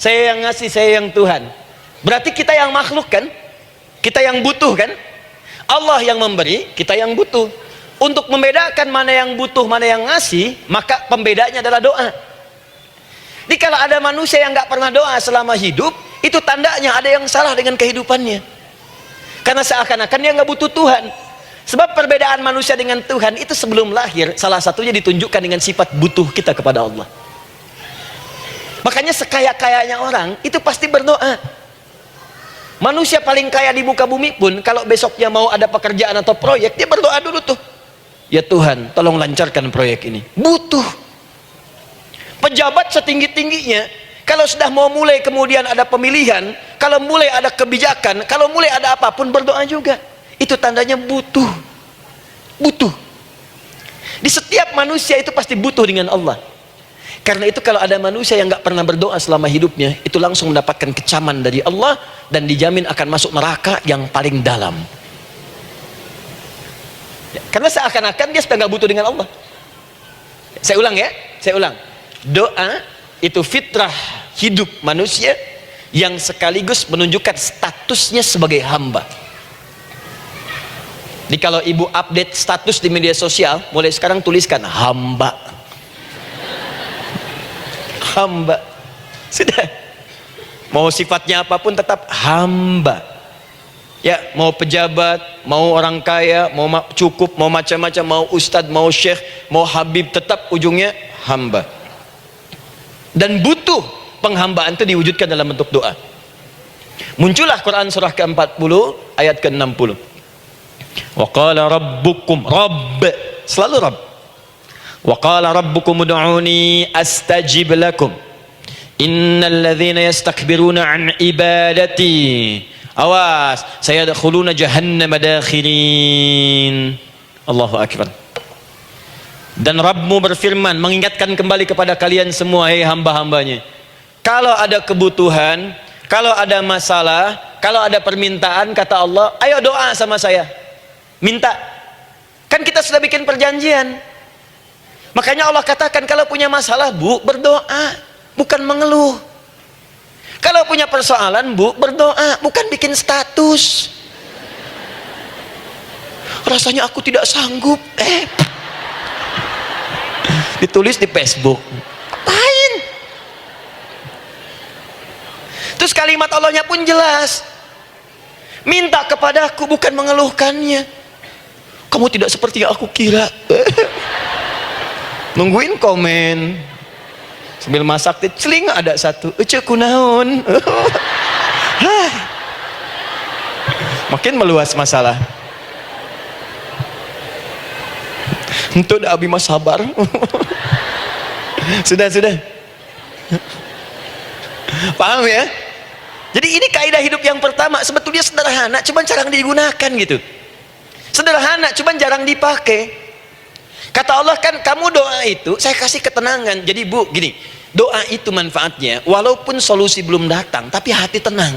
saya yang ngasih, saya yang Tuhan. Berarti kita yang makhluk kan, kita yang butuh kan. Allah yang memberi, kita yang butuh. Untuk membedakan mana yang butuh, mana yang ngasih, maka pembedanya adalah doa. Jadi kalau ada manusia yang nggak pernah doa selama hidup, itu tandanya ada yang salah dengan kehidupannya. Karena seakan-akan dia nggak butuh Tuhan. Sebab perbedaan manusia dengan Tuhan itu sebelum lahir, salah satunya ditunjukkan dengan sifat butuh kita kepada Allah. Makanya sekaya-kayanya orang itu pasti berdoa. Manusia paling kaya di muka bumi pun kalau besoknya mau ada pekerjaan atau proyek, dia berdoa dulu tuh, ya Tuhan tolong lancarkan proyek ini. Butuh. Pejabat setinggi-tingginya, kalau sudah mau mulai kemudian ada pemilihan, kalau mulai ada kebijakan, kalau mulai ada apapun, berdoa juga. Itu tandanya butuh. Butuh. Di setiap manusia itu pasti butuh dengan Allah. Karena itu kalau ada manusia yang nggak pernah berdoa selama hidupnya, itu langsung mendapatkan kecaman dari Allah dan dijamin akan masuk neraka yang paling dalam. Ya, karena seakan-akan dia sudah nggak butuh dengan Allah. Saya ulang ya, saya ulang. Doa itu fitrah hidup manusia yang sekaligus menunjukkan statusnya sebagai hamba. Jadi kalau ibu update status di media sosial, mulai sekarang tuliskan hamba. Hamba. Sudah. Mau sifatnya apapun tetap hamba. Ya, mau pejabat, mau orang kaya, mau cukup, mau macam-macam, mau ustadz, mau syekh, mau habib, tetap ujungnya hamba. Dan butuh penghambaan itu diwujudkan dalam bentuk doa. Muncullah Quran surah ke-40 ayat ke-60. Wa qala rabbukum, rabb, selalu rabb. Wa qala rabbukum ud'uni astajib lakum. Innal ladzina yastakbiruna an ibadati, awas, sayadkhuluna jahannama dakhirin. Allahu akbar. Dan Rabbmu berfirman, mengingatkan kembali kepada kalian semua, hei hamba-hambanya, kalau ada kebutuhan, kalau ada masalah, kalau ada permintaan, kata Allah, ayo doa sama saya, minta. Kan kita sudah bikin perjanjian. Makanya Allah katakan, kalau punya masalah bu, berdoa, bukan mengeluh. Kalau punya persoalan bu, berdoa, bukan bikin status. Rasanya aku tidak sanggup, ditulis di Facebook. Apain? Terus kalimat Allahnya pun jelas, minta kepadaku, bukan mengeluhkannya. Kamu tidak seperti yang aku kira. Nungguin komen sambil masak, celing ada satu, ece kunaon. Makin meluas masalah. Untuk abi mas sabar. Sudah. Paham ya? Jadi ini kaidah hidup yang pertama, sebetulnya sederhana, cuman jarang digunakan gitu. Sederhana, cuman jarang dipakai. Kata Allah kan, kamu doa itu saya kasih ketenangan. Jadi bu, gini, doa itu manfaatnya, walaupun solusi belum datang, tapi hati tenang.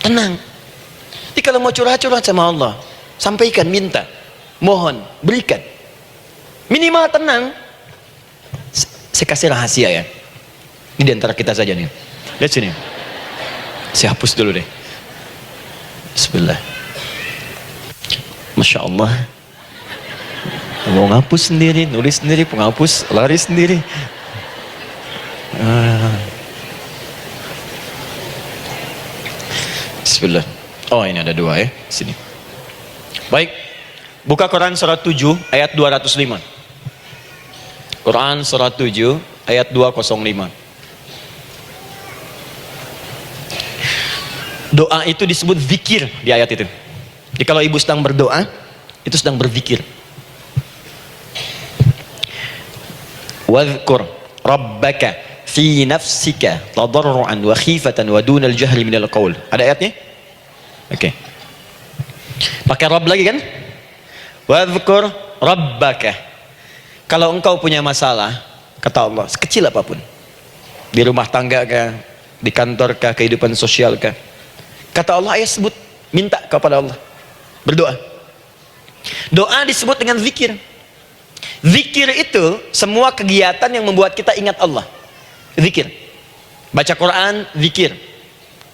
Tenang. Jadi kalau mau curhat-curhat sama Allah, sampaikan, minta, mohon, berikan. Minimal tenang. Saya kasih rahasia ya. Ini diantara kita saja nih. Lihat sini. Saya hapus dulu deh. Bismillah. Masya Allah. Mau ngapus sendiri, nulis sendiri, penghapus lari sendiri. Bismillah. Oh ini ada dua ya. Sini. Baik. Buka Quran surat 7 ayat 205. Quran surat 7 ayat 205. Doa itu disebut zikir di ayat itu. Jadi kalau ibu sedang berdoa, itu sedang berzikir. Wadhkur rabbaka fi nafsika tadarruan wa khifatan wa dunal jahri minal qaul. Ada ayatnya? Oke. Pakai Rabb lagi kan? Wadhkur rabbaka. Kalau engkau punya masalah, kata Allah, sekecil apapun, di rumah tangga kah, di kantor kah, kehidupan sosial kah, kata Allah, ayah sebut, minta kepada Allah, berdoa. Doa disebut dengan zikir. Zikir itu semua kegiatan yang membuat kita ingat Allah. Zikir. Baca Quran, zikir.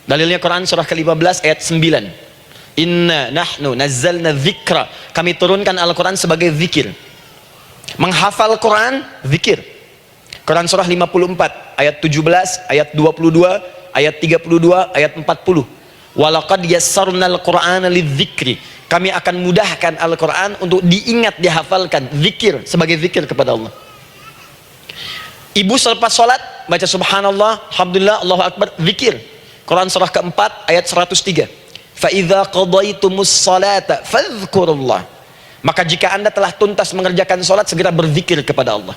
Dalilnya Quran surah ke-15 ayat 9. Inna nahnu nazzalna dzikra. Kami turunkan Al-Quran sebagai zikir. Menghafal Quran, zikir. Quran surah 54 ayat 17, ayat 22, ayat 32, ayat 40. Walaqad yassarnal Qur'ana lidzikri. Kami akan mudahkan Al-Quran untuk diingat, dihafalkan. Zikir, sebagai zikir kepada Allah. Ibu selepas sholat baca subhanallah, alhamdulillah, Allahu akbar, zikir. Quran surah keempat ayat 103. Fa idza qadaitumus salata fadhkurullah. Maka jika Anda telah tuntas mengerjakan sholat, segera berzikir kepada Allah.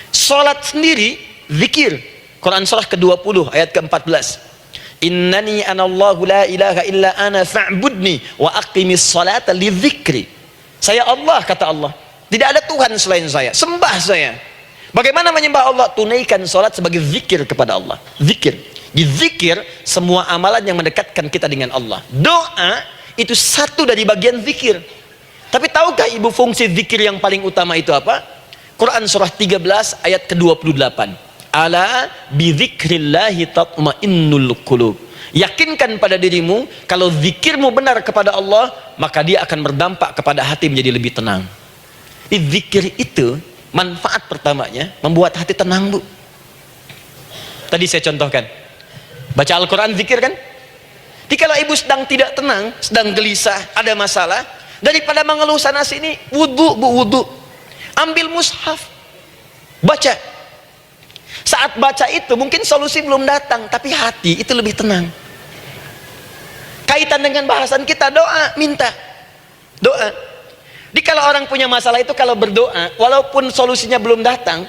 Sholat sendiri zikir. Quran surah ke-20 ayat ke-14. Innani anallahu la ilaha illa ana fa'budni wa aqimis salata li dzikri. Saya Allah, kata Allah. Tidak ada Tuhan selain saya. Sembah saya. Bagaimana menyembah Allah? Tunaikan salat sebagai zikir kepada Allah. Zikir. Di zikir semua amalan yang mendekatkan kita dengan Allah. Doa itu satu dari bagian zikir. Tapi tahukah ibu fungsi zikir yang paling utama itu apa? Quran surah 13 ayat ke-28. Ala bidzikrillahi tatmainnul qulub. Yakinkan pada dirimu, kalau zikirmu benar kepada Allah, maka dia akan berdampak kepada hati menjadi lebih tenang. Zikir itu manfaat pertamanya membuat hati tenang, Bu. Tadi saya contohkan, baca Al-Quran zikir kan. Jadi kalau ibu sedang tidak tenang, sedang gelisah, ada masalah, daripada mengeluh sana sini, wudu, Bu, wudu. Ambil mushaf, baca. Saat baca itu mungkin solusi belum datang, tapi hati itu lebih tenang. Kaitan dengan bahasan kita, doa, minta doa. Jadi kalau orang punya masalah itu, kalau berdoa, walaupun solusinya belum datang,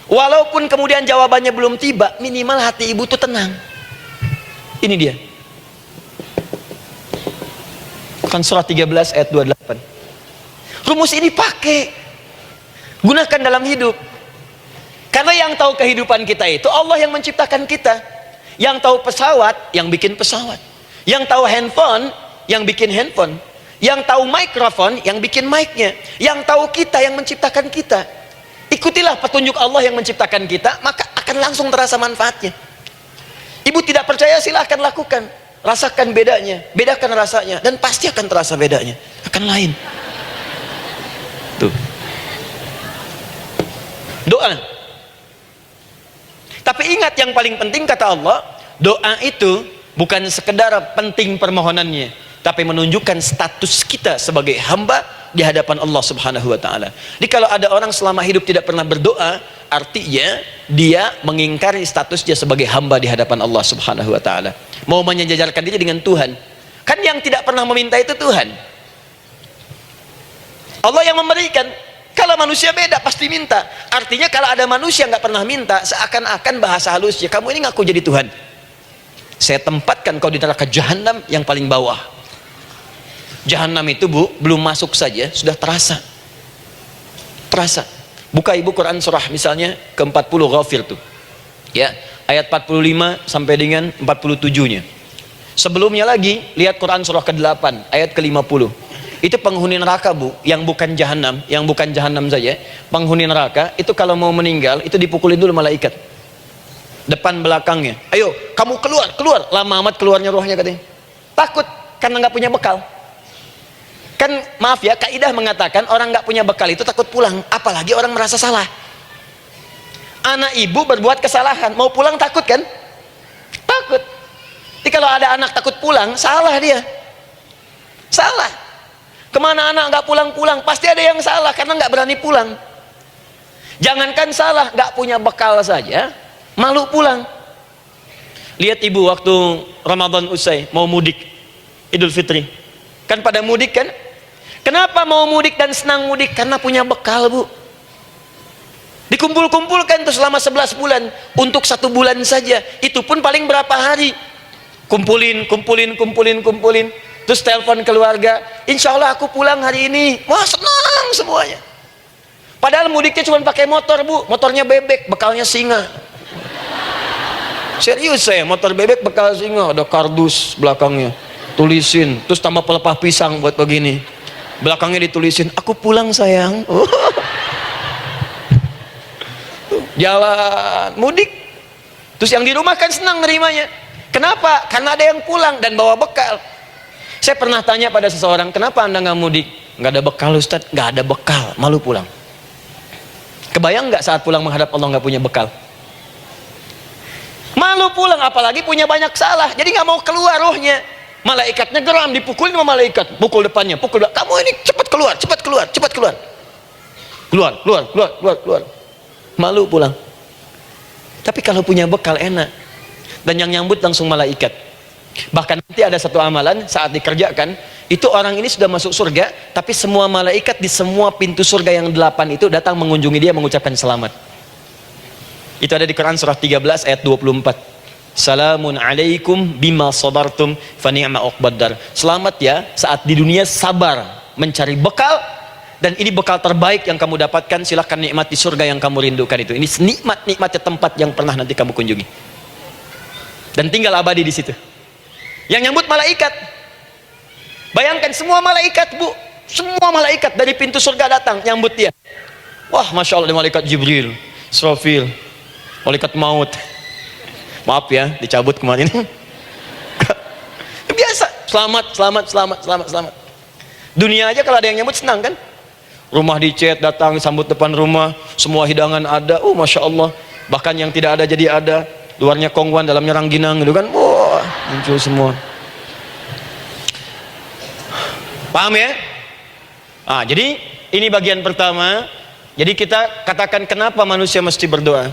walaupun kemudian jawabannya belum tiba, minimal hati ibu itu tenang. Ini dia Quran surah 13 ayat 28. Rumus ini pakai, gunakan dalam hidup. Karena yang tahu kehidupan kita itu Allah yang menciptakan kita. Yang tahu pesawat, yang bikin pesawat. Yang tahu handphone, yang bikin handphone. Yang tahu mikrofon, yang bikin mic-nya. Yang tahu kita, yang menciptakan kita. Ikutilah petunjuk Allah yang menciptakan kita, maka akan langsung terasa manfaatnya. Ibu tidak percaya, silahkan lakukan. Rasakan bedanya, bedakan rasanya, dan pasti akan terasa bedanya. Akan lain. Tuh. Doa. Tapi ingat, yang paling penting kata Allah, doa itu bukan sekedar penting permohonannya, tapi menunjukkan status kita sebagai hamba di hadapan Allah Subhanahu wa taala. Jadi kalau ada orang selama hidup tidak pernah berdoa, artinya dia mengingkari status dia sebagai hamba di hadapan Allah Subhanahu wa taala. Mau menyejajarkan diri dengan Tuhan. Kan yang tidak pernah meminta itu Tuhan. Allah yang memberikan. Kalau manusia beda, pasti minta. Artinya kalau ada manusia nggak pernah minta, seakan-akan bahasa halusnya, kamu ini ngaku jadi Tuhan. Saya tempatkan kau di neraka jahanam yang paling bawah. Jahanam itu, Bu, belum masuk saja sudah terasa. Terasa. Buka ibu Quran surah misalnya ke-40 Ghafir tuh. Ya, ayat 45 sampai dengan 47-nya. Sebelumnya lagi, lihat Quran surah ke-8 ayat ke-50. Itu penghuni neraka, Bu, yang bukan jahanam, yang bukan jahanam saja. Penghuni neraka itu kalau mau meninggal itu dipukulin dulu malaikat. Depan belakangnya. Ayo, kamu keluar, keluar. Lama amat keluarnya rohnya katanya. Takut karena nggak punya bekal. Kan maaf ya, kaidah mengatakan orang nggak punya bekal itu takut pulang, apalagi orang merasa salah. Anak ibu berbuat kesalahan, mau pulang takut kan? Takut. Jadi kalau ada anak takut pulang, salah dia. Salah. Kemana anak nggak pulang-pulang, pasti ada yang salah karena nggak berani pulang. Jangankan salah, nggak punya bekal saja, malu pulang. Lihat ibu waktu Ramadan usai mau mudik Idul Fitri, kan pada mudik kan? Kenapa mau mudik dan senang mudik? Karena punya bekal, Bu. Dikumpul-kumpulkan tuh selama 11 bulan untuk 1 bulan saja. Itu pun paling berapa hari? Kumpulin. Terus telepon keluarga, insya Allah aku pulang hari ini. Wah, senang semuanya. Padahal mudiknya cuma pakai motor, Bu. Motornya bebek, bekalnya singa. Serius saya, motor bebek bekal singa, ada kardus belakangnya, tulisin, terus tambah pelepah pisang buat begini. Belakangnya ditulisin, aku pulang sayang. Jalan mudik. Terus yang di rumah kan senang nerimanya. Kenapa? Karena ada yang pulang dan bawa bekal. Saya pernah tanya pada seseorang, kenapa anda nggak mudik? Nggak ada bekal, Ustaz. Nggak ada bekal, malu pulang. Kebayang nggak saat pulang menghadap Allah nggak punya bekal? Malu pulang, apalagi punya banyak salah. Jadi nggak mau keluar rohnya. Malaikatnya geram, dipukulin sama malaikat, pukul depannya, pukul belakang. Kamu ini cepat keluar, cepat keluar, cepat keluar. Keluar, keluar, keluar, keluar, keluar. Malu pulang. Tapi kalau punya bekal enak. Dan yang nyambut langsung malaikat. Bahkan nanti ada satu amalan saat dikerjakan, itu orang ini sudah masuk surga, tapi semua malaikat di semua pintu surga yang 8 itu datang mengunjungi dia, mengucapkan selamat. Itu ada di Quran surah 13 ayat 24. Salamun alaikum bima sabartum fa ni'ma uqbaddar. Selamat ya saat di dunia sabar mencari bekal, dan ini bekal terbaik yang kamu dapatkan, silahkan nikmati surga yang kamu rindukan itu. Ini nikmat-nikmatnya tempat yang pernah nanti kamu kunjungi. Dan tinggal abadi di situ. Yang nyambut malaikat. Bayangkan semua malaikat, Bu. Semua malaikat dari pintu surga datang nyambut dia. Wah, Masya Allah, ada malaikat Jibril, Israfil, malaikat maut. Maaf ya, dicabut kemarin. Biasa, selamat, selamat, selamat, selamat, selamat. Dunia aja kalau ada yang nyambut senang kan? Rumah dicet, datang, sambut depan rumah, semua hidangan ada. Masya Allah. Bahkan yang tidak ada jadi ada. Luarnya kongwan, dalamnya rangginang gitu kan. Wah, muncul semua. Paham ya? Jadi ini bagian pertama. Jadi kita katakan kenapa manusia mesti berdoa?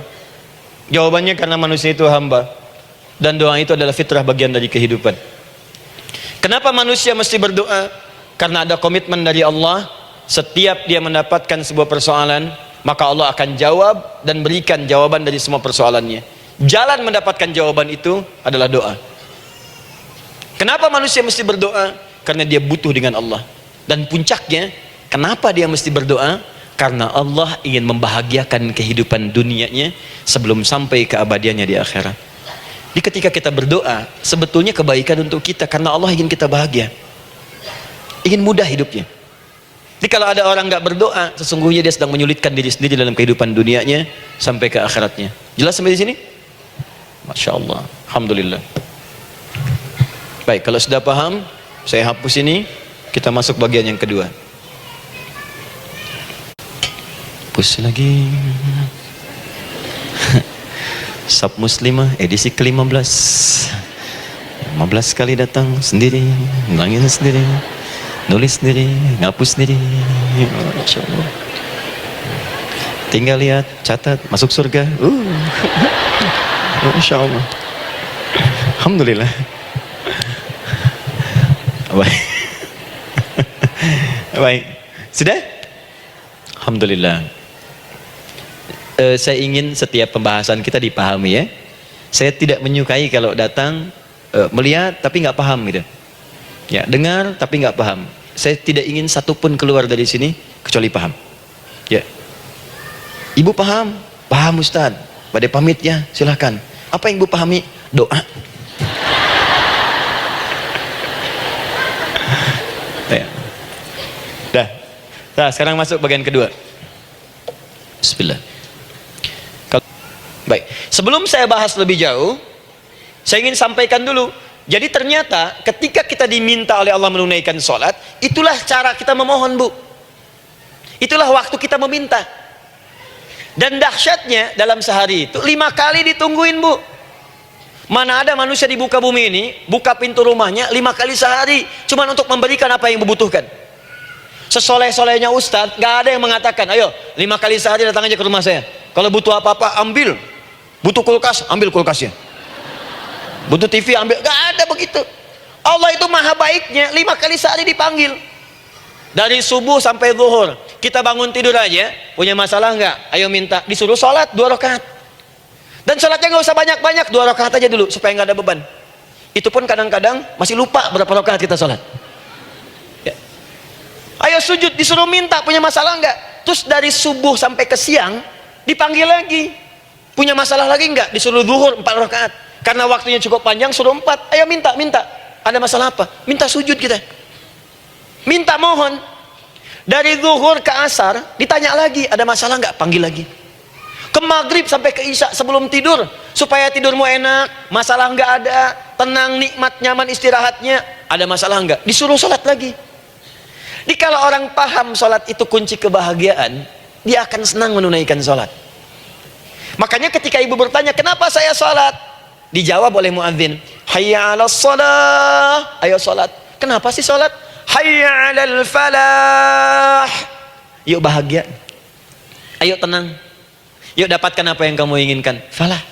Jawabannya karena manusia itu hamba. Dan doa itu adalah fitrah, bagian dari kehidupan. Kenapa manusia mesti berdoa? Karena ada komitmen dari Allah. Setiap dia mendapatkan sebuah persoalan, maka Allah akan jawab dan berikan jawaban dari semua persoalannya. Jalan mendapatkan jawaban itu adalah doa. Kenapa manusia mesti berdoa? Karena dia butuh dengan Allah. Dan puncaknya, kenapa dia mesti berdoa? Karena Allah ingin membahagiakan kehidupan dunianya sebelum sampai keabadiannya di akhirat. Jadi ketika kita berdoa, sebetulnya kebaikan untuk kita, karena Allah ingin kita bahagia, ingin mudah hidupnya. Jadi kalau ada orang nggak berdoa, sesungguhnya dia sedang menyulitkan diri sendiri dalam kehidupan dunianya sampai ke akhiratnya. Jelas sampai di sini? Masya Allah, Alhamdulillah. Baik, kalau sudah paham, saya hapus ini, kita masuk bagian yang kedua. Hapus lagi. Sab Muslimah edisi ke-15. 15 kali datang sendiri, ngulangin sendiri, nulis sendiri, ngapus sendiri. Masya Allah. Tinggal lihat, catat, masuk surga. Masya Allah. Alhamdulillah. Baik. Baik. Sudah? Alhamdulillah. Saya ingin setiap pembahasan kita dipahami ya. Saya tidak menyukai kalau datang melihat tapi nggak paham gitu. Ya, dengar tapi nggak paham. Saya tidak ingin satupun keluar dari sini kecuali paham. Ya. Ibu paham? Paham Ustaz. Pada pamit ya, silahkan. Apa yang ibu pahami? Doa. Ya. Dah. Nah, sekarang masuk bagian kedua. Bismillah. Baik, sebelum saya bahas lebih jauh, saya ingin sampaikan dulu. Jadi ternyata ketika kita diminta oleh Allah menunaikan sholat, itulah cara kita memohon, Bu. Itulah waktu kita meminta. Dan dahsyatnya dalam sehari itu 5 kali ditungguin, Bu. Mana ada manusia di muka bumi ini buka pintu rumahnya 5 kali sehari cuma untuk memberikan apa yang dibutuhkan. Sesoleh-solehnya Ustadz, gak ada yang mengatakan, ayo 5 kali sehari datang aja ke rumah saya. Kalau butuh apa-apa ambil. Butuh kulkas, ambil kulkasnya. Butuh TV, ambil. Gak ada begitu. Allah itu maha baiknya, 5 kali sehari dipanggil. Dari subuh sampai zuhur. Kita bangun tidur aja, punya masalah nggak? Ayo minta. Disuruh sholat 2 rakaat. Dan sholatnya nggak usah banyak-banyak, 2 rakaat aja dulu supaya nggak ada beban. Itu pun kadang-kadang masih lupa berapa rakaat kita sholat. Ya. Ayo sujud, disuruh minta, punya masalah nggak? Terus dari subuh sampai ke siang dipanggil lagi. Punya masalah lagi nggak? Disuruh zuhur 4 rakaat. Karena waktunya cukup panjang, suruh 4. Ayo minta, minta. Ada masalah apa? Minta sujud kita. Minta mohon. Dari zuhur ke asar ditanya lagi, ada masalah nggak? Panggil lagi. Ke maghrib sampai ke isya sebelum tidur, supaya tidurmu enak, masalah nggak ada, tenang, nikmat, nyaman istirahatnya. Ada masalah nggak? Disuruh sholat lagi. Jadi kalau orang paham sholat itu kunci kebahagiaan, dia akan senang menunaikan sholat. Makanya ketika ibu bertanya, kenapa saya sholat? Dijawab oleh muadzin, hayya 'alas shalah, ayo salat. Kenapa sih salat? Hayya 'alal falah, yuk bahagia, ayo tenang, yuk dapatkan apa yang kamu inginkan, falah.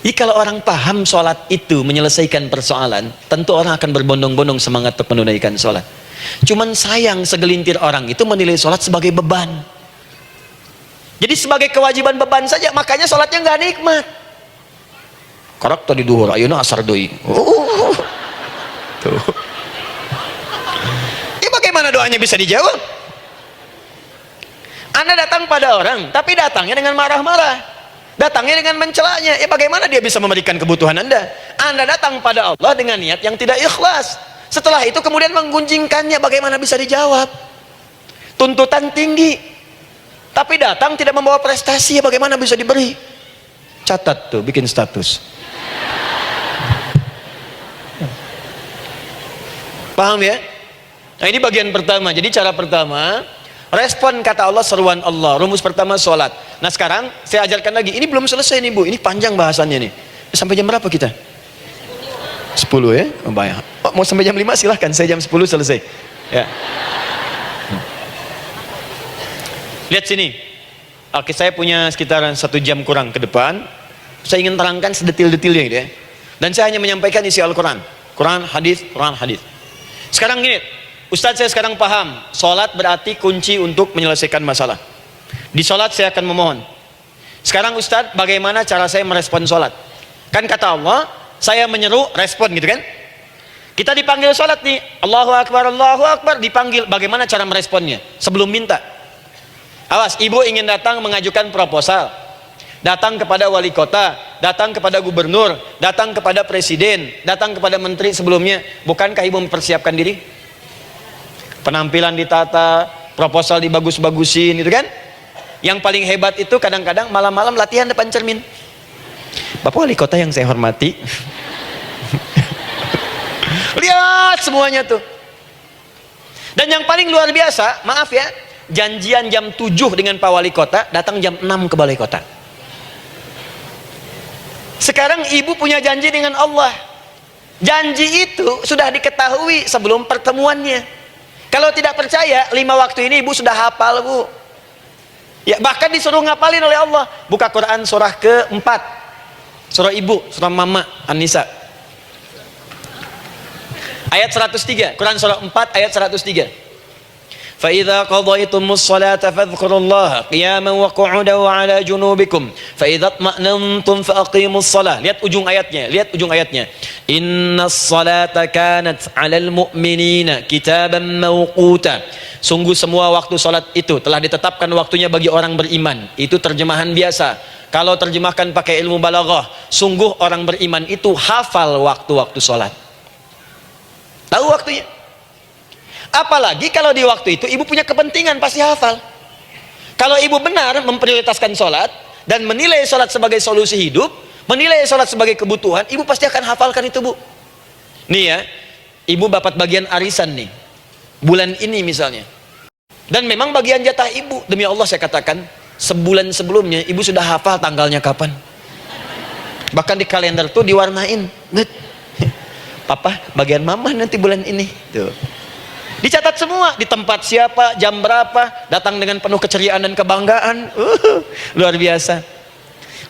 Jadi kalau orang paham sholat itu menyelesaikan persoalan, tentu orang akan berbondong-bondong semangat untuk menunaikan sholat. Cuman sayang segelintir orang itu menilai sholat sebagai beban. Jadi sebagai kewajiban beban saja, makanya sholatnya nggak nikmat. Korok tadi duhur, ayeuna asar deui. Tuh. Ya bagaimana doanya bisa dijawab? Anda datang pada orang, tapi datangnya dengan marah-marah. Datangnya dengan mencelanya, ya bagaimana dia bisa memberikan kebutuhan Anda? Anda datang pada Allah dengan niat yang tidak ikhlas. Setelah itu kemudian menggunjingkannya, bagaimana bisa dijawab? Tuntutan tinggi, tapi datang tidak membawa prestasi, ya bagaimana bisa diberi? Catat tuh, bikin status. Paham ya? Nah ini bagian pertama. Jadi cara pertama, respon kata Allah, seruan Allah. Rumus pertama sholat. Nah sekarang saya ajarkan lagi. Ini belum selesai nih Bu. Ini panjang bahasannya nih. Sampai jam berapa kita? 10 ya? Oh, banyak. Oh, mau sampai jam 5 silahkan. Saya jam 10 selesai. Ya. Lihat sini. Oke, saya punya sekitaran 1 jam kurang ke depan. Saya ingin terangkan sedetil-detilnya gitu ya. Dan saya hanya menyampaikan isi Al-Quran. Quran, hadis, Quran, hadis. Sekarang gini, Ustadz saya sekarang paham, sholat berarti kunci untuk menyelesaikan masalah. Di sholat saya akan memohon. Sekarang Ustadz, bagaimana cara saya merespon sholat? Kan kata Allah, saya menyeru, respon gitu kan? Kita dipanggil sholat nih, Allahu Akbar, dipanggil. Bagaimana cara meresponnya? Sebelum minta. Awas, ibu ingin datang mengajukan proposal. Datang kepada wali kota, datang kepada gubernur, datang kepada presiden, datang kepada menteri sebelumnya. Bukankah ibu mempersiapkan diri? Penampilan ditata, proposal dibagus-bagusin, gitu kan? Yang paling hebat itu kadang-kadang malam-malam latihan depan cermin. Bapak wali kota yang saya hormati, lihat semuanya tuh. Dan yang paling luar biasa, maaf ya, janjian jam 7 dengan Pak Wali Kota, datang jam 6 ke Balai Kota. Sekarang ibu punya janji dengan Allah. Janji itu sudah diketahui sebelum pertemuannya. Kalau tidak percaya, 5 waktu ini ibu sudah hafal Bu. Ya, bahkan disuruh ngapalin oleh Allah. Buka Quran surah ke-4. Surah ibu, surah mama, An-Nisa. Ayat 103, Quran surah 4 ayat 103. فَإِذَا قَضَيْتُمُ الصَّلَاةَ فَاذْكُرُوا اللَّهَ قِيَامًا وَقُعُودًا وَعَلَى جُنُوبِكُمْ فَإِذَا اطْمَأْنَنْتُمْ فَأَقِيمُوا الصَّلَاةَ. Lihat ujung ayatnya, lihat ujung ayatnya. Inna as-salata kanat 'alal mu'minina kitaban mawquta. Sungguh semua waktu salat itu telah ditetapkan waktunya bagi orang beriman. Itu terjemahan biasa. Kalau terjemahkan pakai ilmu balaghah, sungguh orang beriman itu hafal waktu-waktu salat. Tahu waktunya. Apalagi kalau di waktu itu ibu punya kepentingan, pasti hafal. Kalau ibu benar memprioritaskan sholat dan menilai sholat sebagai solusi hidup, menilai sholat sebagai kebutuhan, ibu pasti akan hafalkan itu Bu. Nih ya, ibu dapat bagian arisan nih, bulan ini misalnya. Dan memang bagian jatah ibu, demi Allah saya katakan, sebulan sebelumnya ibu sudah hafal tanggalnya kapan. Bahkan di kalender tuh diwarnain, Papa, bagian mama nanti bulan ini. Tuh. Dicatat semua, di tempat siapa, jam berapa, datang dengan penuh keceriaan dan kebanggaan. Luar biasa.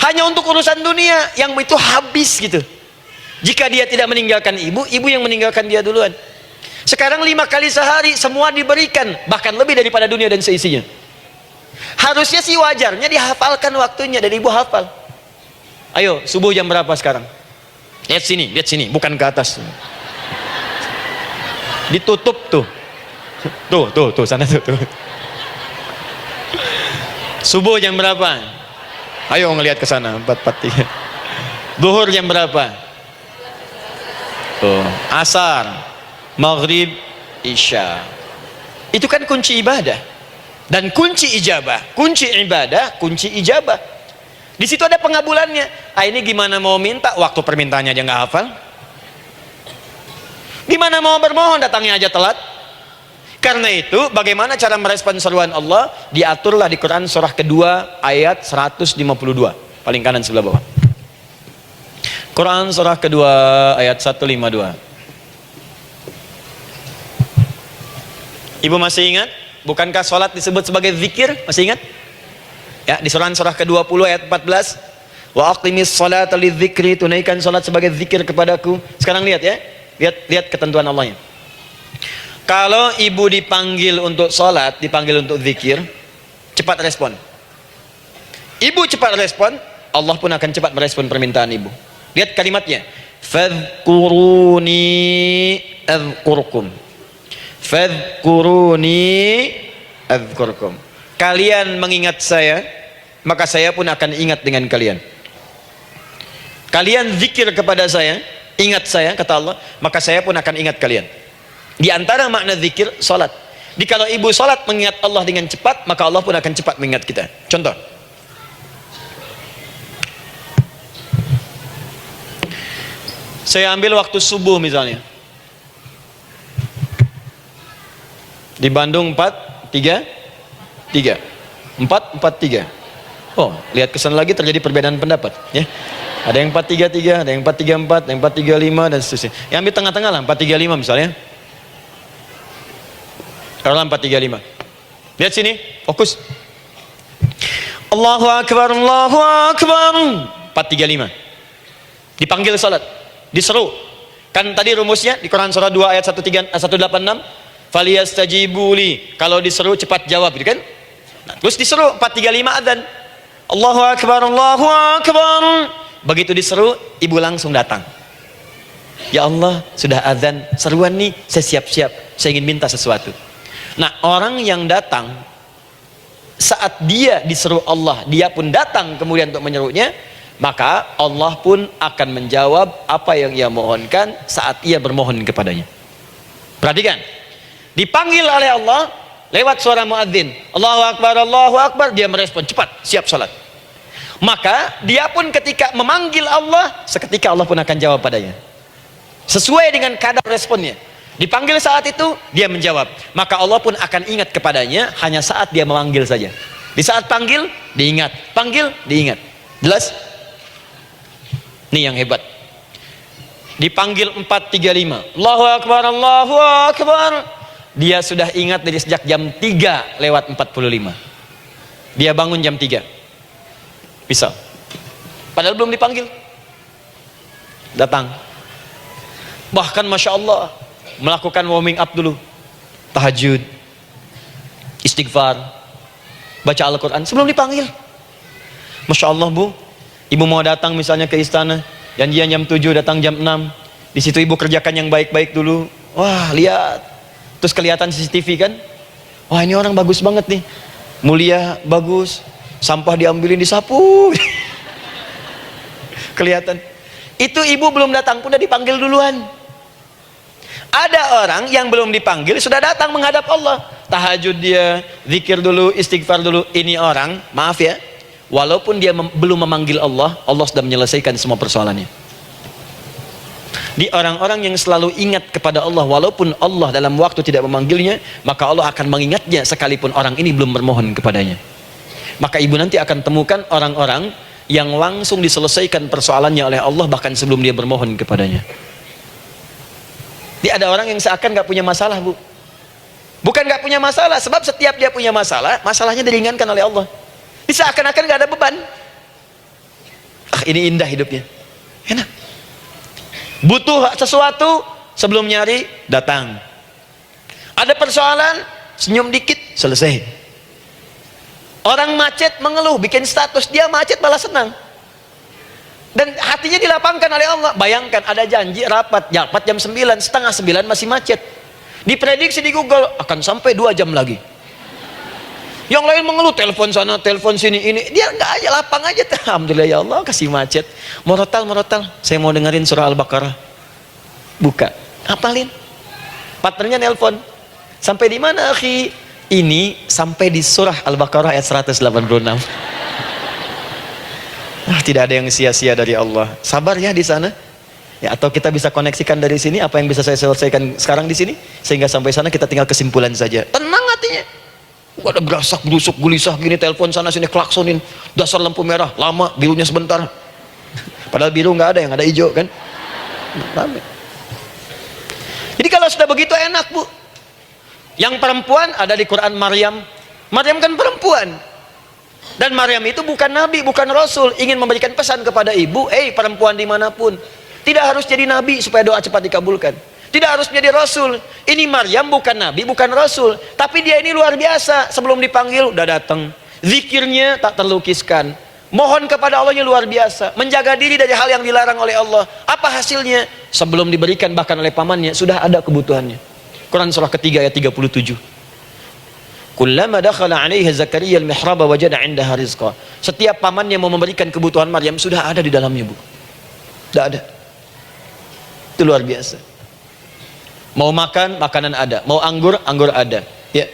Hanya untuk urusan dunia yang itu habis gitu. Jika dia tidak meninggalkan ibu, ibu yang meninggalkan dia duluan. Sekarang 5 kali sehari semua diberikan, bahkan lebih daripada dunia dan seisinya. Harusnya sih wajarnya dihafalkan waktunya, dan ibu hafal. Ayo, subuh jam berapa sekarang? Lihat sini, bukan ke atas. Ditutup tuh. Tuh, sana tuh. Subuh jam berapa? Ayo ngelihat ke sana, 4:43. Zuhur jam berapa? Tuh, asar, maghrib, isya. Itu kan kunci ibadah. Dan kunci ijabah, kunci ibadah, kunci ijabah. Di situ ada pengabulannya. Ini gimana mau minta, waktu permintaannya aja nggak hafal. Gimana mau bermohon, datangnya aja telat. Karena itu bagaimana cara merespon seruan Allah, diaturlah di Quran surah kedua ayat 152, paling kanan sebelah bawah. Quran surah kedua ayat 152. Ibu masih ingat? Bukankah sholat disebut sebagai zikir? Masih ingat? Ya, di surah ke-20 ayat 14. Wa aqimis sholata lidzikri, tunaikan sholat sebagai zikir kepadaku. Sekarang lihat ya. Lihat ketentuan Allahnya. Kalau ibu dipanggil untuk sholat, dipanggil untuk zikir, cepat respon. Ibu cepat respon, Allah pun akan cepat merespon permintaan ibu. Lihat kalimatnya. Fadhkuruni adzkurkum. Fadhkuruni adzkurkum. Kalian mengingat saya, maka saya pun akan ingat dengan kalian. Kalian zikir kepada saya, ingat saya, kata Allah, maka saya pun akan ingat kalian. Di antara makna zikir, salat. Kalau ibu salat mengingat Allah dengan cepat, maka Allah pun akan cepat mengingat kita. Contoh. Saya ambil waktu subuh misalnya. Di Bandung 4-3-3. 4-4-3. Oh, lihat kesan lagi terjadi perbedaan pendapat, ya. Ada yang 4-3-3, ada yang 4-3-4, ada yang 4-3-5 dan seterusnya. Yang ambil tengah-tengah lah, 4-3-5 misalnya. Taruhlah 4-3-5. Lihat sini, fokus. Allahu Akbar, Allahu Akbar. 4-3-5. Dipanggil salat, diseru. Kan tadi rumusnya di Quran surah 2 ayat 186. Faliyastajibuli. Kalau diseru cepat jawab, gitu kan? Nah, terus diseru 4-3-5 adzan. Allahu Akbar, Allahu Akbar. Begitu diseru, ibu langsung datang. Ya Allah, sudah adzan, seruan nih, saya siap-siap, saya ingin minta sesuatu. Nah, orang yang datang saat dia diseru Allah, dia pun datang kemudian untuk menyerunya, maka Allah pun akan menjawab apa yang ia mohonkan saat ia bermohon kepadanya. Perhatikan, dipanggil oleh Allah lewat suara muadzin, Allahu Akbar, dia merespon cepat, siap salat. Maka dia pun ketika memanggil Allah, seketika Allah pun akan jawab padanya sesuai dengan kadar responnya. Dipanggil saat itu, dia menjawab, maka Allah pun akan ingat kepadanya hanya saat dia memanggil saja. Di saat panggil, diingat, panggil, diingat. Jelas? Ini yang hebat. Dipanggil 4-3-5, Allahu Akbar, Allahu Akbar. Dia sudah ingat dari sejak jam 3 lewat 45. Dia bangun jam 3. Bisa. Padahal belum dipanggil. Datang. Bahkan Masya Allah, melakukan warming up dulu. Tahajud, istighfar, baca Al-Quran sebelum dipanggil. Masya Allah bu, ibu mau datang misalnya ke istana, janjian jam 7, datang jam 6. Di situ ibu kerjakan yang baik-baik dulu. Wah, lihat. Terus kelihatan CCTV kan. Wah, ini orang bagus banget nih. Mulia, bagus. Sampah diambilin, disapu. Kelihatan. Itu ibu belum datang pun udah dipanggil duluan. Ada orang yang belum dipanggil sudah datang menghadap Allah. Tahajud dia, zikir dulu, istighfar dulu. Ini orang, maaf ya, walaupun dia belum memanggil Allah, Allah sudah menyelesaikan semua persoalannya. Di orang-orang yang selalu ingat kepada Allah walaupun Allah dalam waktu tidak memanggilnya, maka Allah akan mengingatnya sekalipun orang ini belum bermohon kepadanya. Maka ibu nanti akan temukan orang-orang yang langsung diselesaikan persoalannya oleh Allah bahkan sebelum dia bermohon kepadanya. Dia ada orang yang seakan gak punya masalah bu. Bukan gak punya masalah, sebab setiap dia punya masalah, masalahnya diringankan oleh Allah. Dia seakan-akan gak ada beban. Ah, ini indah hidupnya, enak. Butuh sesuatu, sebelum nyari datang. Ada persoalan, senyum dikit, selesai. Orang macet mengeluh, bikin status, dia macet malah senang. Dan hatinya dilapangkan oleh Allah. Bayangkan ada janji rapat jam 9, setengah 9 masih macet. Diprediksi di Google akan sampai 2 jam lagi. Yang lain mengeluh, telepon sana, telepon sini, ini. Dia nggak aja, lapang aja. Alhamdulillah ya Allah, kasih macet. Morotal, saya mau dengerin surah Al-Baqarah. Buka, hafalin. Partnernya nelpon. Sampai di mana, akhi? Ini sampai di surah Al-Baqarah ayat 186. Tidak ada yang sia-sia dari Allah. Sabar ya di sana. Ya, atau kita bisa koneksikan dari sini apa yang bisa saya selesaikan sekarang di sini, sehingga sampai sana kita tinggal kesimpulan saja. Tenang hatinya. Gak ada gerasak, gerusuk, gelisah gini, telepon sana sini, klaksonin, dasar lampu merah, lama, birunya sebentar. Padahal biru nggak ada, yang ada hijau kan. Rame. Jadi kalau sudah begitu enak, Bu. Yang perempuan ada di Quran Maryam. Maryam kan perempuan. Dan Maryam itu bukan nabi, bukan rasul. Ingin memberikan pesan kepada ibu, perempuan dimanapun, tidak harus jadi nabi supaya doa cepat dikabulkan. Tidak harus menjadi rasul. Ini Maryam bukan nabi, bukan rasul, tapi dia ini luar biasa. Sebelum dipanggil udah datang. Zikirnya tak terlukiskan. Mohon kepada Allahnya luar biasa. Menjaga diri dari hal yang dilarang oleh Allah. Apa hasilnya? Sebelum diberikan bahkan oleh pamannya sudah ada kebutuhannya. Quran surah ketiga ayat 37. Kullama dakhala 'alaiha Zakaria al-mihraba wajada 'indaha rizqa. Setiap pamannya mau memberikan kebutuhan Maryam sudah ada di dalamnya, Bu. Sudah ada. Itu luar biasa. Mau makan, makanan ada. Mau anggur, anggur ada. Ya.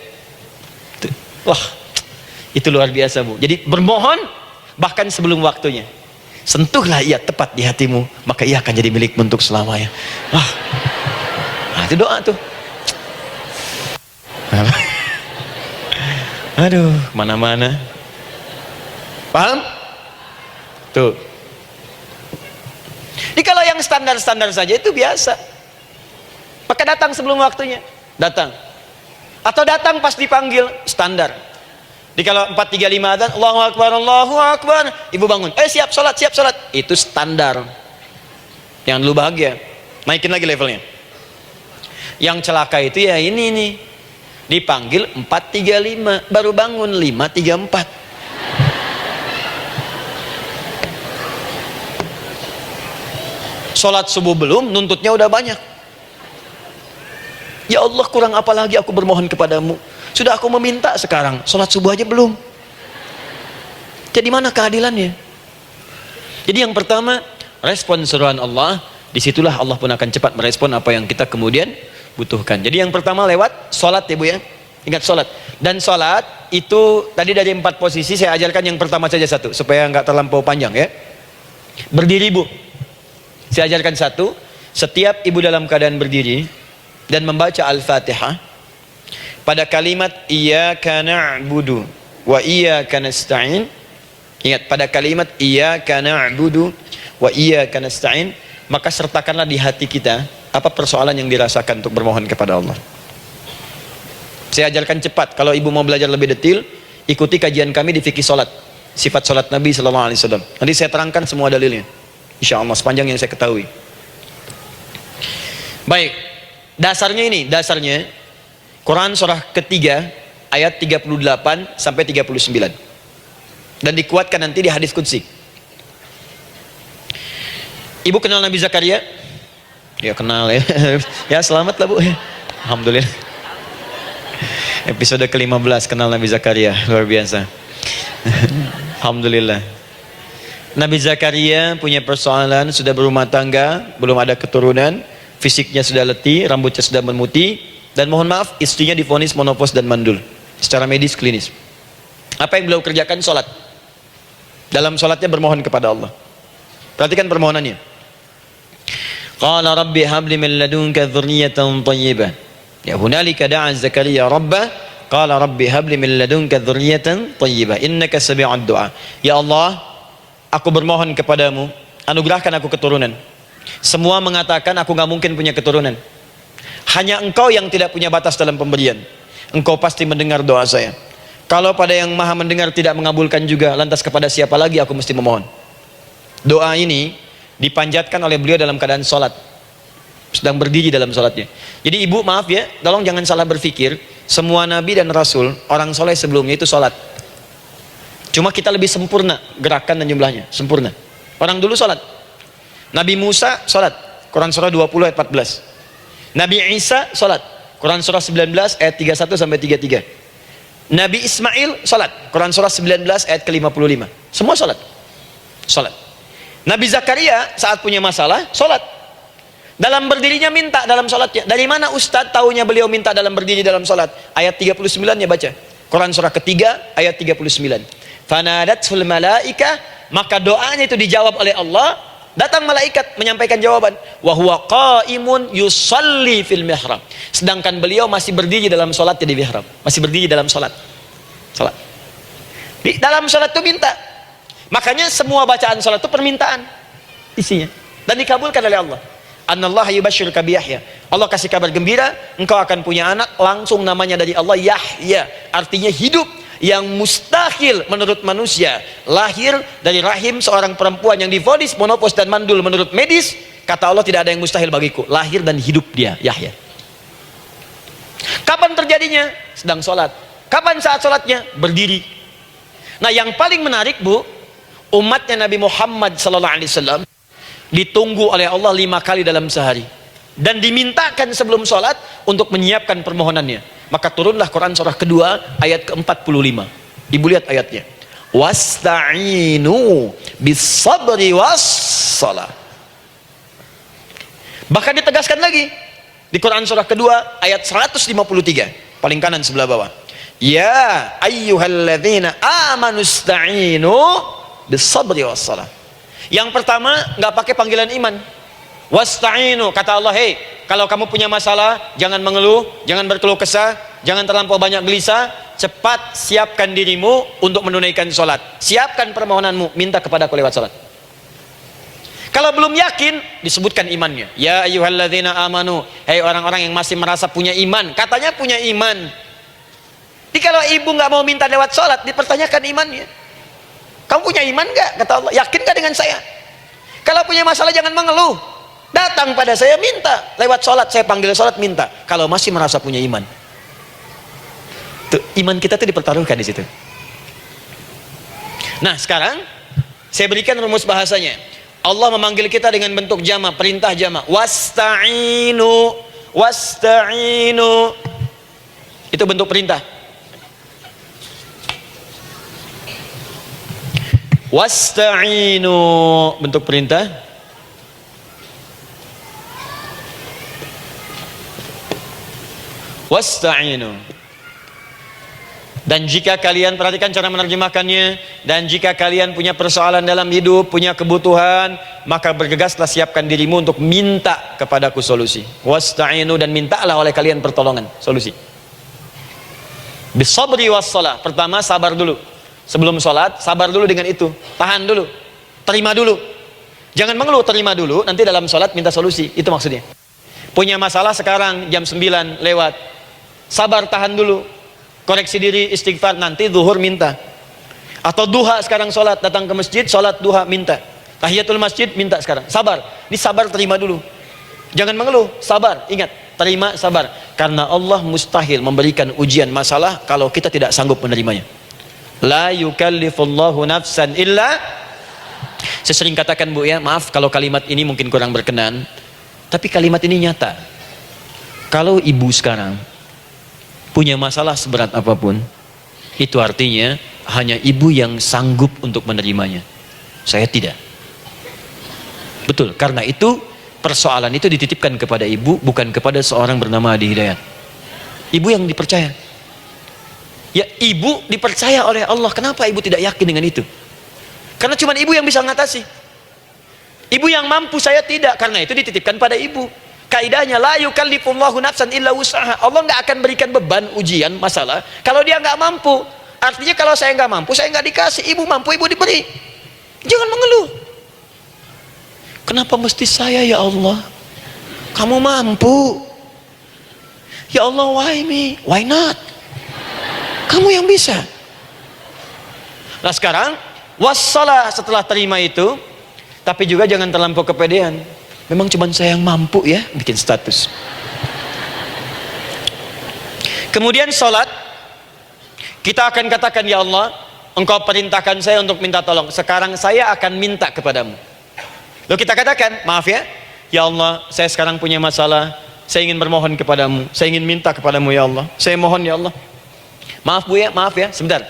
Wah, itu luar biasa, Bu. Jadi bermohon bahkan sebelum waktunya. Sentuhlah ia tepat di hatimu, maka ia akan jadi milikmu untuk selamanya. Wah. Nah, itu doa tuh. Aduh, mana-mana. Paham? Tuh. Jadi kalau yang standar-standar saja itu biasa. Maka datang sebelum waktunya, datang. Atau datang pas dipanggil, standar. Jadi kalau 4.35 adzan, Allahu Akbar, Allahu Akbar, ibu bangun, siap sholat, siap sholat. Itu standar. Yang dulu bahagia, naikin lagi levelnya. Yang celaka itu ya ini nih, dipanggil 4.35, baru bangun 5.34. Sholat subuh belum, nuntutnya udah banyak. Ya Allah, kurang apa lagi aku bermohon kepadamu. Sudah aku meminta sekarang, sholat subuh aja belum. Jadi mana keadilannya? Jadi yang pertama, respon seruan Allah. Disitulah Allah pun akan cepat merespon apa yang kita kemudian butuhkan. Jadi yang pertama lewat sholat ya, Bu ya. Ingat sholat. Dan sholat itu tadi dari 4 posisi saya ajarkan yang pertama saja satu, supaya nggak terlampau panjang ya. Berdiri, Bu. Saya ajarkan satu. Setiap ibu dalam keadaan berdiri dan membaca Al-Fatihah pada kalimat iyyaka na'budu wa iyyaka nasta'in. Ingat, pada kalimat iyyaka na'budu wa iyyaka nasta'in, maka sertakanlah di hati kita apa persoalan yang dirasakan untuk bermohon kepada Allah. Saya ajarkan cepat. Kalau ibu mau belajar lebih detail, ikuti kajian kami di fikih salat, sifat salat Nabi sallallahu alaihi wasallam. Nanti saya terangkan semua dalilnya, insyaallah sepanjang yang saya ketahui. Baik, dasarnya ini, dasarnya Quran surah ketiga ayat 38 sampai 39. Dan dikuatkan nanti di hadis qudsi. Ibu kenal Nabi Zakaria? Ya kenal ya. Ya selamat lah, Bu. Alhamdulillah. Episode ke-15 kenal Nabi Zakaria, luar biasa. Alhamdulillah. Nabi Zakaria punya persoalan, sudah berumah tangga, belum ada keturunan, fisiknya sudah letih, rambutnya sudah memutih, dan mohon maaf istrinya divonis menopause dan mandul secara medis klinis. Apa yang beliau kerjakan? Sholat. Dalam sholatnya bermohon kepada Allah. Perhatikan permohonannya. Qala rabbi habli min ladunka dzurriyyatan thayyibah. Ya hunalika da'a Zakaria rabbah qala rabbi habli min ladunka dzurriyyatan thayyibah innaka sami'ud du'a. Ya Allah, aku bermohon kepadamu, anugerahkan aku keturunan. Semua mengatakan aku gak mungkin punya keturunan. Hanya engkau yang tidak punya batas dalam pemberian. Engkau pasti mendengar doa saya. Kalau pada yang maha mendengar tidak mengabulkan juga, lantas kepada siapa lagi aku mesti memohon? Doa ini dipanjatkan oleh beliau dalam keadaan sholat, sedang berdiri dalam sholatnya. Jadi ibu maaf ya, tolong jangan salah berpikir, semua nabi dan rasul, orang soleh sebelumnya itu sholat. Cuma kita lebih sempurna gerakan dan jumlahnya, sempurna. Orang dulu sholat. Nabi Musa sholat, Quran surah 20 ayat 14. Nabi Isa sholat, Quran surah 19 ayat 31 sampai 33. Nabi Ismail sholat, Quran surah 19 ayat ke-55. Semua sholat. Sholat. Nabi Zakaria saat punya masalah, sholat. Dalam berdirinya minta dalam sholatnya. Dari mana Ustadz tahunya beliau minta dalam berdiri dalam sholat? Ayat 39-nya baca. Quran surah ketiga ayat 39. Fanadatul malaika, maka doanya itu dijawab oleh Allah. Datang malaikat menyampaikan jawaban. Wa huwa qaimun yusalli fil mihrab. Sedangkan beliau masih berdiri dalam sholatnya di mihrab. Masih berdiri dalam sholat. Sholat. Di dalam sholat itu minta. Makanya semua bacaan sholat itu permintaan. isinya. Dan dikabulkan oleh Allah. Anallaha yubashshiruka bi Yahya. Allah kasih kabar gembira, engkau akan punya anak, langsung namanya dari Allah Yahya. Artinya hidup, yang mustahil menurut manusia. Lahir dari rahim seorang perempuan yang divonis monopos dan mandul menurut medis. Kata Allah, tidak ada yang mustahil bagiku. Lahir dan hidup dia, Yahya. Kapan terjadinya? Sedang sholat. Kapan saat sholatnya? Berdiri. Nah, yang paling menarik, Bu, umatnya Nabi Muhammad SAW ditunggu oleh Allah 5 kali dalam sehari, dan dimintakan sebelum sholat untuk menyiapkan permohonannya. Maka turunlah Quran surah kedua ayat ke-45. Ibu lihat ayatnya, wasta'inu bis-sabri was-shalah. Bahkan ditegaskan lagi di Quran surah kedua ayat 153, paling kanan sebelah bawah, ya ayyuhalladzina amanu ista'inu bis-sabri was-shalah. Yang pertama, nggak pakai panggilan iman. Wasta'inu, kata Allah, hei, kalau kamu punya masalah, jangan mengeluh, jangan berkeluh kesah, jangan terlampau banyak gelisah, cepat siapkan dirimu untuk menunaikan sholat. Siapkan permohonanmu, minta kepada aku lewat sholat. Kalau belum yakin, disebutkan imannya. Ya ayyuhalladzina amanu, hei orang-orang yang masih merasa punya iman, katanya punya iman. Jadi kalau ibu nggak mau minta lewat sholat, dipertanyakan imannya. Kamu punya iman nggak? Kata Allah, yakin nggak dengan saya? Kalau punya masalah jangan mengeluh, datang pada saya minta lewat sholat, saya panggil sholat minta. Kalau masih merasa punya iman, tuh, iman kita tuh dipertaruhkan di situ. Nah, sekarang saya berikan rumus bahasanya. Allah memanggil kita dengan bentuk jama, perintah jama. Wasta'inu, wasta'inu, itu bentuk perintah. Wasta'inu, bentuk perintah. Wasta'inu. Dan jika kalian, perhatikan cara menerjemahkannya, dan jika kalian punya persoalan dalam hidup, punya kebutuhan, maka bergegaslah, siapkan dirimu untuk minta kepadaku solusi. Wasta'inu, dan mintalah oleh kalian pertolongan, solusi. Bisabri wassalah. Pertama, sabar dulu. Sebelum sholat, sabar dulu dengan itu. Tahan dulu, terima dulu. Jangan mengeluh, terima dulu. Nanti dalam sholat minta solusi. Itu maksudnya. Punya masalah sekarang jam 9 lewat, sabar, tahan dulu. Koreksi diri, istighfar. Nanti zuhur minta. Atau duha sekarang sholat, datang ke masjid, sholat duha minta. Tahiyatul masjid minta sekarang. Sabar. Ini sabar, terima dulu. Jangan mengeluh, sabar. Ingat, terima, sabar. Karena Allah mustahil memberikan ujian masalah kalau kita tidak sanggup menerimanya. La yukallifullahu nafsan illa. Saya sering katakan, Bu, ya, maaf kalau kalimat ini mungkin kurang berkenan, tapi kalimat ini nyata. Kalau ibu sekarang punya masalah seberat apapun, itu artinya hanya ibu yang sanggup untuk menerimanya. Saya tidak. Betul, karena itu persoalan itu dititipkan kepada ibu, bukan kepada seorang bernama Adi Hidayat. Ibu yang dipercaya. Ya, ibu dipercaya oleh Allah. Kenapa ibu tidak yakin dengan itu? Karena cuma ibu yang bisa mengatasi. Ibu yang mampu, saya tidak. Karena itu dititipkan pada ibu. Kaidahnya, la yukallifullahu nafsan illa wus'aha. Allah nggak akan berikan beban, ujian, masalah kalau dia nggak mampu. Artinya kalau saya nggak mampu, saya nggak dikasih. Ibu mampu, ibu diberi. Jangan mengeluh. Kenapa mesti saya, ya Allah? Kamu mampu. Ya Allah, why me? Why not? Kamu yang bisa. Nah, sekarang wassalah, setelah terima itu, tapi juga jangan terlampau kepedean. Memang cuma saya yang mampu, ya, bikin status. Kemudian sholat, kita akan katakan, ya Allah, engkau perintahkan saya untuk minta tolong. Sekarang saya akan minta kepadamu. Lalu kita katakan, maaf ya, ya Allah, saya sekarang punya masalah, saya ingin bermohon kepadamu, saya ingin minta kepadamu, ya Allah, saya mohon, ya Allah. Maaf, Bu, ya, maaf ya, sebentar.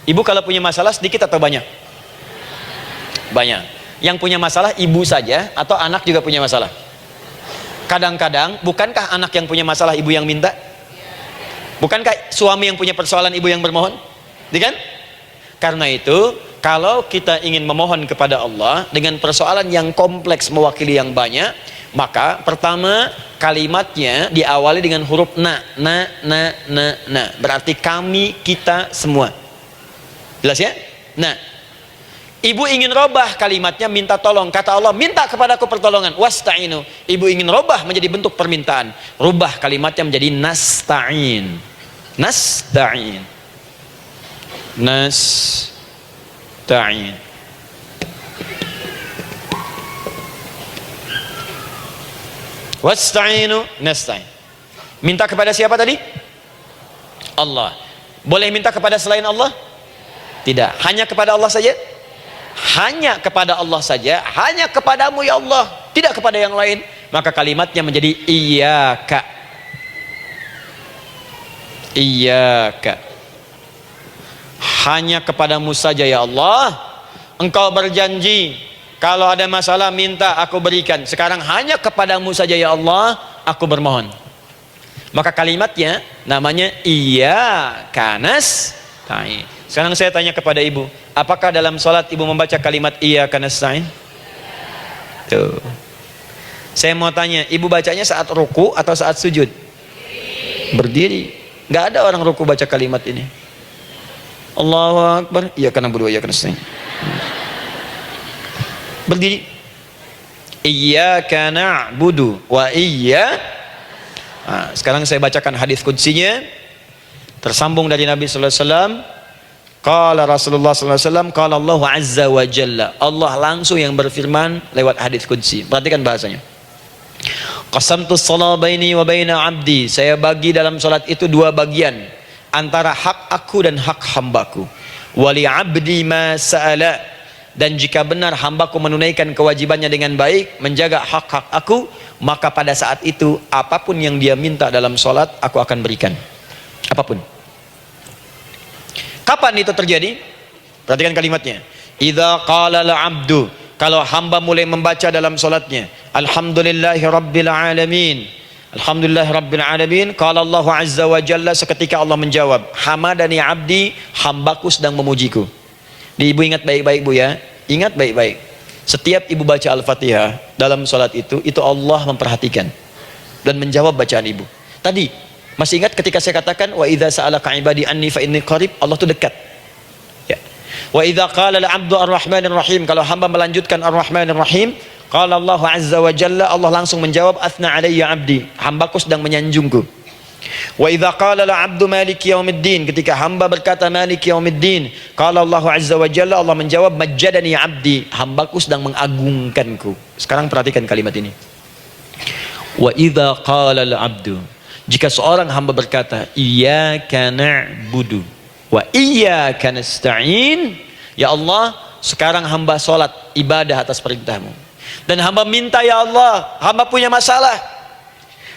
Ibu kalau punya masalah sedikit atau banyak? Banyak. Yang punya masalah ibu saja atau anak juga punya masalah? Kadang-kadang, bukankah anak yang punya masalah ibu yang minta? Bukankah suami yang punya persoalan ibu yang bermohon? Kan? Karena itu, kalau kita ingin memohon kepada Allah dengan persoalan yang kompleks mewakili yang banyak, maka pertama kalimatnya diawali dengan huruf na. Berarti kami, kita, semua. Jelas ya? Nah, Ibu ingin robah kalimatnya, minta tolong. Kata Allah, minta kepadaku pertolongan. Wasta'inu. Ibu ingin robah menjadi bentuk permintaan. Rubah kalimatnya menjadi nasta'in. Nasta'in. Nasta'in. Wasta'inu nasta'in. Minta kepada siapa tadi? Allah. Boleh minta kepada selain Allah? Tidak. Hanya kepada Allah saja? Hanya kepada Allah saja, hanya kepadamu ya Allah, tidak kepada yang lain. Maka kalimatnya menjadi iyyaka. Iyyaka. Hanya kepadamu saja ya Allah. Engkau berjanji kalau ada masalah minta aku berikan. Sekarang hanya kepadamu saja ya Allah aku bermohon. Maka kalimatnya namanya iyyaka nasta'in. Sekarang saya tanya kepada ibu, apakah dalam sholat ibu membaca kalimat iyyaka nasta'in? Tuh. Saya mau tanya, ibu bacanya saat ruku atau saat sujud? Berdiri. Nggak ada orang ruku baca kalimat ini. Allahu Akbar. Iyyaka na'budu wa iyyaka nasta'in. Berdiri. Iyyaka na'budu wa sekarang saya bacakan hadis qudsinya. Tersambung dari Nabi sallallahu alaihi wasallam. Qala Rasulullah sallallahu alaihi wasallam, qala Allah azza wa jalla. Allah langsung yang berfirman lewat hadis qudsi. Perhatikan bahasanya. Qasamtus shalah baini wa baina 'abdi. Saya bagi dalam salat itu dua bagian, antara hak aku dan hak hambaku. Wa li 'abdi ma sa'ala. Dan jika benar hambaku menunaikan kewajibannya dengan baik, menjaga hak-hak aku, maka pada saat itu apapun yang dia minta dalam salat aku akan berikan. Apapun. Kapan itu terjadi? Perhatikan kalimatnya. Idza qala al-'abdu, kalau hamba mulai membaca dalam salatnya, alhamdulillahi rabbil alamin. Alhamdulillahi rabbil alamin. Qala Allah azza wa jalla, seketika Allah menjawab, hamadani 'abdi, hambaku sedang memujiku. Ibu ingat baik-baik Bu ya. Ingat baik-baik. Setiap ibu baca Al-Fatihah dalam salat itu Allah memperhatikan dan menjawab bacaan ibu. Tadi masih ingat ketika saya katakan wa idza sa'alaka 'ibadi anni fa inni qarib, Allah itu dekat. Ya. Wa idza qala al-'abdu ar-rahmanir rahim, kalau hamba melanjutkan ar-rahmanir rahim, qala Allah azza wa jalla, Allah langsung menjawab athna 'alayya 'abdi, hambaku sedang menyanjungku. Wa idza qala al-'abdu maliki yaumiddin, ketika hamba berkata maliki yaumiddin, qala Allah azza wa jalla, Allah menjawab majjadani 'abdi, hambaku sedang mengagungkanku. Sekarang perhatikan kalimat ini. Wa idza qala al-'abdu, jika seorang hamba berkata iyyaka na'budu wa iyyaka nasta'in, ya Allah sekarang hamba salat ibadah atas perintahmu, dan hamba minta ya Allah, hamba punya masalah,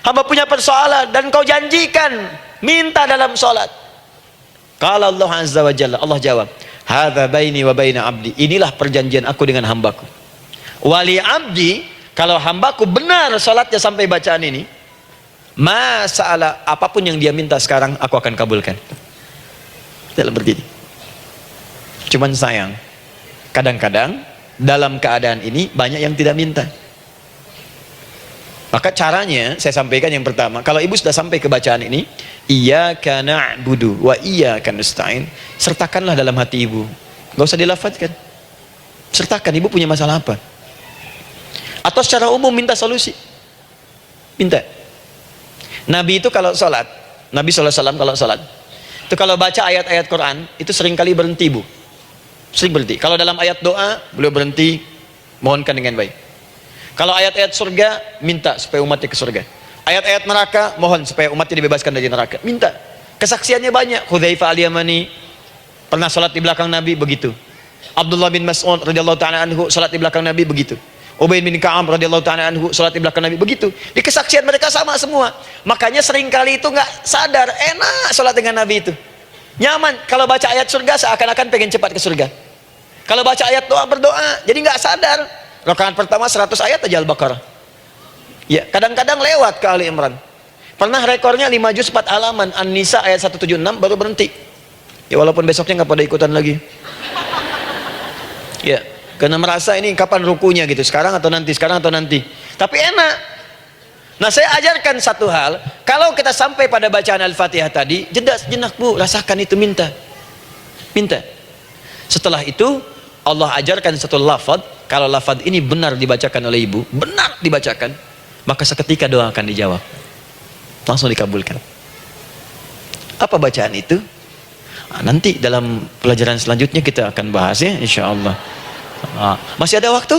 hamba punya persoalan, dan kau janjikan minta dalam salat. Qala Allah azza wa jalla, Allah jawab, hadza baini wa baina 'abdi, inilah perjanjian aku dengan hambaku. Wali 'abdi, kalau hambaku benar salatnya sampai bacaan ini, masalah apapun yang dia minta sekarang aku akan kabulkan. Dalam berdiri. Cuman sayang, kadang-kadang dalam keadaan ini banyak yang tidak minta. Maka caranya saya sampaikan yang pertama, kalau ibu sudah sampai ke bacaan ini, iyyaka na'budu wa iyyaka nasta'in, sertakanlah dalam hati ibu. Gak usah dilafadzkan. Sertakan ibu punya masalah apa. Atau secara umum minta solusi. Minta. Nabi itu kalau sholat, Nabi SAW kalau sholat, itu kalau baca ayat-ayat Quran, itu seringkali berhenti Bu. Sering berhenti. Kalau dalam ayat doa, beliau berhenti, mohonkan dengan baik. Kalau ayat-ayat surga, minta supaya umatnya ke surga. Ayat-ayat neraka, mohon supaya umatnya dibebaskan dari neraka. Minta. Kesaksiannya banyak. Hudzaifah al-Yamani pernah sholat di belakang Nabi, begitu. Abdullah bin Mas'ud radhiyallahu ta'ala anhu sholat di belakang Nabi, begitu. Ubay bin Ka'ab radhiyallahu ta'ala anhu salat di belakang Nabi, begitu. Di kesaksian mereka sama semua. Makanya seringkali itu nggak sadar, enak salat dengan Nabi itu. Nyaman. Kalau baca ayat surga seakan-akan pengen cepat ke surga. Kalau baca ayat doa berdoa, jadi nggak sadar. Rakaat pertama 100 ayat aja Al-Baqarah. Ya, kadang-kadang lewat ke Ali Imran. Pernah rekornya 5 juz 4 halaman, An-Nisa ayat 176 baru berhenti. Ya walaupun besoknya nggak pada ikutan lagi. Ya. Karena merasa ini kapan rukunya gitu, sekarang atau nanti, sekarang atau nanti. Tapi enak. Nah saya ajarkan satu hal, kalau kita sampai pada bacaan Al-Fatihah tadi, jeda sejenak Bu, rasakan itu, minta. Minta. Setelah itu Allah ajarkan satu lafaz, kalau lafaz ini benar dibacakan oleh ibu, benar dibacakan, maka seketika doa akan dijawab, langsung dikabulkan. Apa bacaan itu? Nanti dalam pelajaran selanjutnya kita akan bahas ya, insya Allah. Masih ada waktu?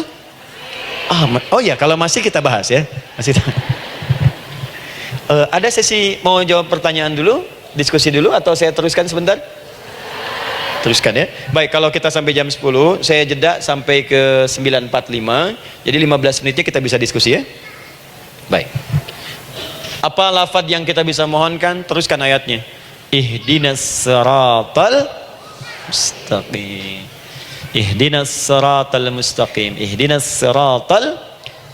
Oh ya, kalau masih kita bahas ya. Masih. Ada sesi mau jawab pertanyaan dulu, diskusi dulu, atau saya teruskan sebentar? Teruskan ya. Baik, kalau kita sampai jam 10, saya jeda sampai ke 9.45. Jadi 15 menitnya kita bisa diskusi ya. Baik. Apa lafaz yang kita bisa mohonkan? Teruskan ayatnya. Ihdinas siratal mustaqim. Ihdinas siratal mustaqim. Ihdinas siratal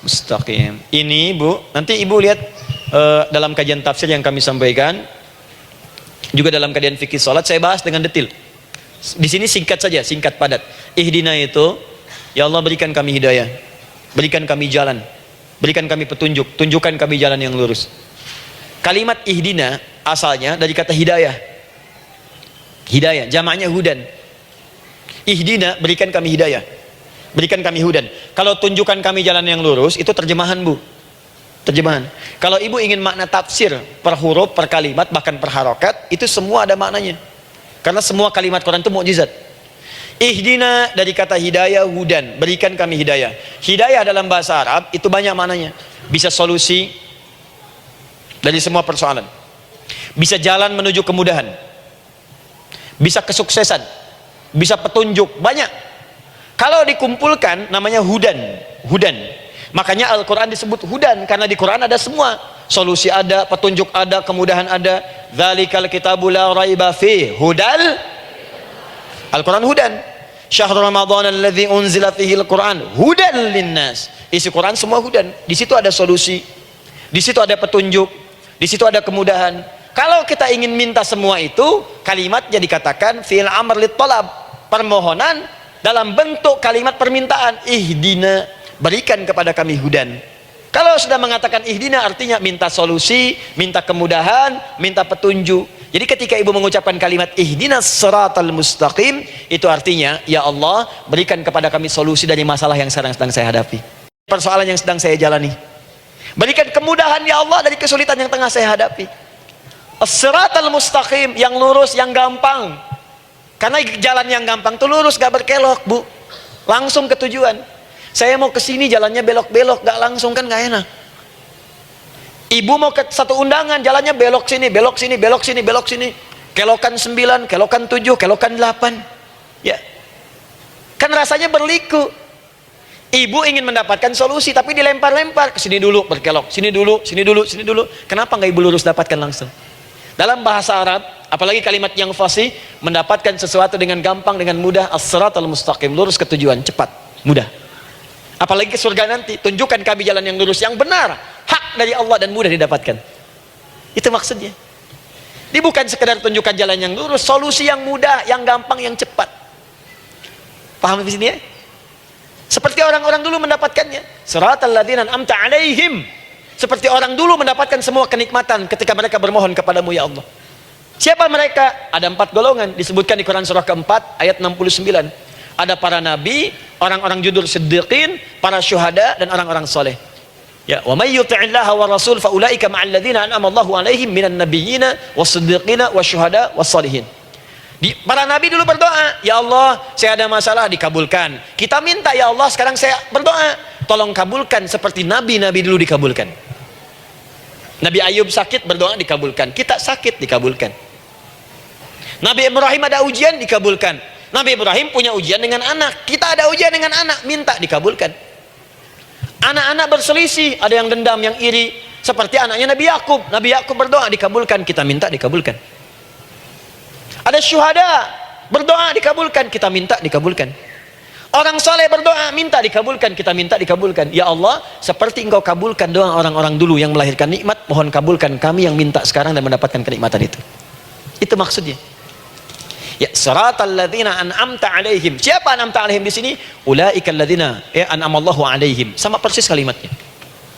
mustaqim. Ini Bu, nanti Ibu lihat dalam kajian tafsir yang kami sampaikan, juga dalam kajian fikih salat saya bahas dengan detail. Di sini singkat saja, singkat padat. Ihdina itu, ya Allah berikan kami hidayah, berikan kami jalan, berikan kami petunjuk, tunjukkan kami jalan yang lurus. Kalimat ihdina asalnya dari kata hidayah. Hidayah, jamaknya hudan. Ihdina, berikan kami hidayah, berikan kami hudan. Kalau tunjukkan kami jalan yang lurus, itu terjemahan Bu. Terjemahan. Kalau ibu ingin makna tafsir per huruf, per kalimat, bahkan per harokat, itu semua ada maknanya. Karena semua kalimat Quran itu mukjizat. Ihdina dari kata hidayah, hudan, berikan kami hidayah. Hidayah dalam bahasa Arab itu banyak maknanya. Bisa solusi dari semua persoalan. Bisa jalan menuju kemudahan. Bisa kesuksesan. Bisa petunjuk, banyak. Kalau dikumpulkan namanya hudan. Hudan. Makanya Al-Quran disebut hudan, karena di Quran ada semua. Solusi ada, petunjuk ada, kemudahan ada. Dzalikal kitabu la raiba fi hudal. Al-Quran hudan. Syahrul Ramadan alladzi unzila fihi al-Quran hudan linnas. Isi Quran semua hudan. Di situ ada solusi. Di situ ada petunjuk. Di situ ada kemudahan. Kalau kita ingin minta semua itu, kalimatnya dikatakan fi'il amr lit talab, permohonan dalam bentuk kalimat permintaan. Ihdina, berikan kepada kami hudan. Kalau sudah mengatakan ihdina artinya minta solusi, minta kemudahan, minta petunjuk. Jadi ketika ibu mengucapkan kalimat ihdinas siratal mustaqim, itu artinya ya Allah berikan kepada kami solusi dari masalah yang sedang saya hadapi, persoalan yang sedang saya jalani. Berikan kemudahan ya Allah dari kesulitan yang tengah saya hadapi. As-siratal mustaqim, yang lurus, yang gampang. Karena jalan yang gampang itu lurus, gak berkelok Bu, langsung ke tujuan. Saya mau ke sini jalannya belok-belok, gak langsung, kan gak enak. Ibu mau ke satu undangan, jalannya belok sini, belok sini, belok sini, belok sini. Kelokan 9, kelokan 7, kelokan 8. Ya. Kan rasanya berliku. Ibu ingin mendapatkan solusi, tapi dilempar-lempar. Ke sini dulu, berkelok. Sini dulu, sini dulu, sini dulu. Kenapa nggak ibu lurus dapatkan langsung? Dalam bahasa Arab, apalagi kalimat yang fasih, mendapatkan sesuatu dengan gampang, dengan mudah. As-siratal mustaqim, lurus ke tujuan, cepat, mudah. Apalagi ke surga nanti, tunjukkan kami jalan yang lurus, yang benar, hak dari Allah dan mudah didapatkan. Itu maksudnya. Ini bukan sekedar tunjukkan jalan yang lurus, solusi yang mudah, yang gampang, yang cepat. Paham di sini ya? Seperti orang-orang dulu mendapatkannya. Siratal ladzina an'amta 'alaihim. Seperti orang dulu mendapatkan semua kenikmatan ketika mereka bermohon kepadamu ya Allah. Siapa mereka? Ada 4 golongan disebutkan di Quran surah keempat ayat 69. Ada para nabi, orang-orang judul siddiqin, para syuhada, dan orang-orang soleh. Ya, wa may yuti'illaha wa rasul fa ulaika ma'al ladzina an'ama Allahu 'alaihim minan nabiyyina was-siddiqina wasyuhada was-shalihin. Para nabi dulu berdoa, ya Allah, saya ada masalah, dikabulkan. Kita minta, ya Allah, sekarang saya berdoa, tolong kabulkan seperti nabi-nabi dulu dikabulkan. Nabi Ayub sakit, berdoa, dikabulkan. Kita sakit, dikabulkan. Nabi Ibrahim ada ujian, dikabulkan. Nabi Ibrahim punya ujian dengan anak, kita ada ujian dengan anak, minta, dikabulkan. Anak-anak berselisih, ada yang dendam, yang iri, seperti anaknya Nabi Yakub. Nabi Yakub berdoa, dikabulkan. Kita minta, dikabulkan. Ada syuhada, berdoa, dikabulkan. Kita minta, dikabulkan. Orang soleh berdoa, minta, dikabulkan. Kita minta, dikabulkan. Ya Allah, seperti engkau kabulkan doa orang-orang dulu yang melahirkan nikmat, mohon kabulkan kami yang minta sekarang dan mendapatkan kenikmatan itu. Itu maksudnya. Ya, siratal ladzina an'amta 'alaihim. Siapa an'amta 'alaihim di sini? Ulaikal ladzina an'amallahu 'alaihim. Sama persis kalimatnya.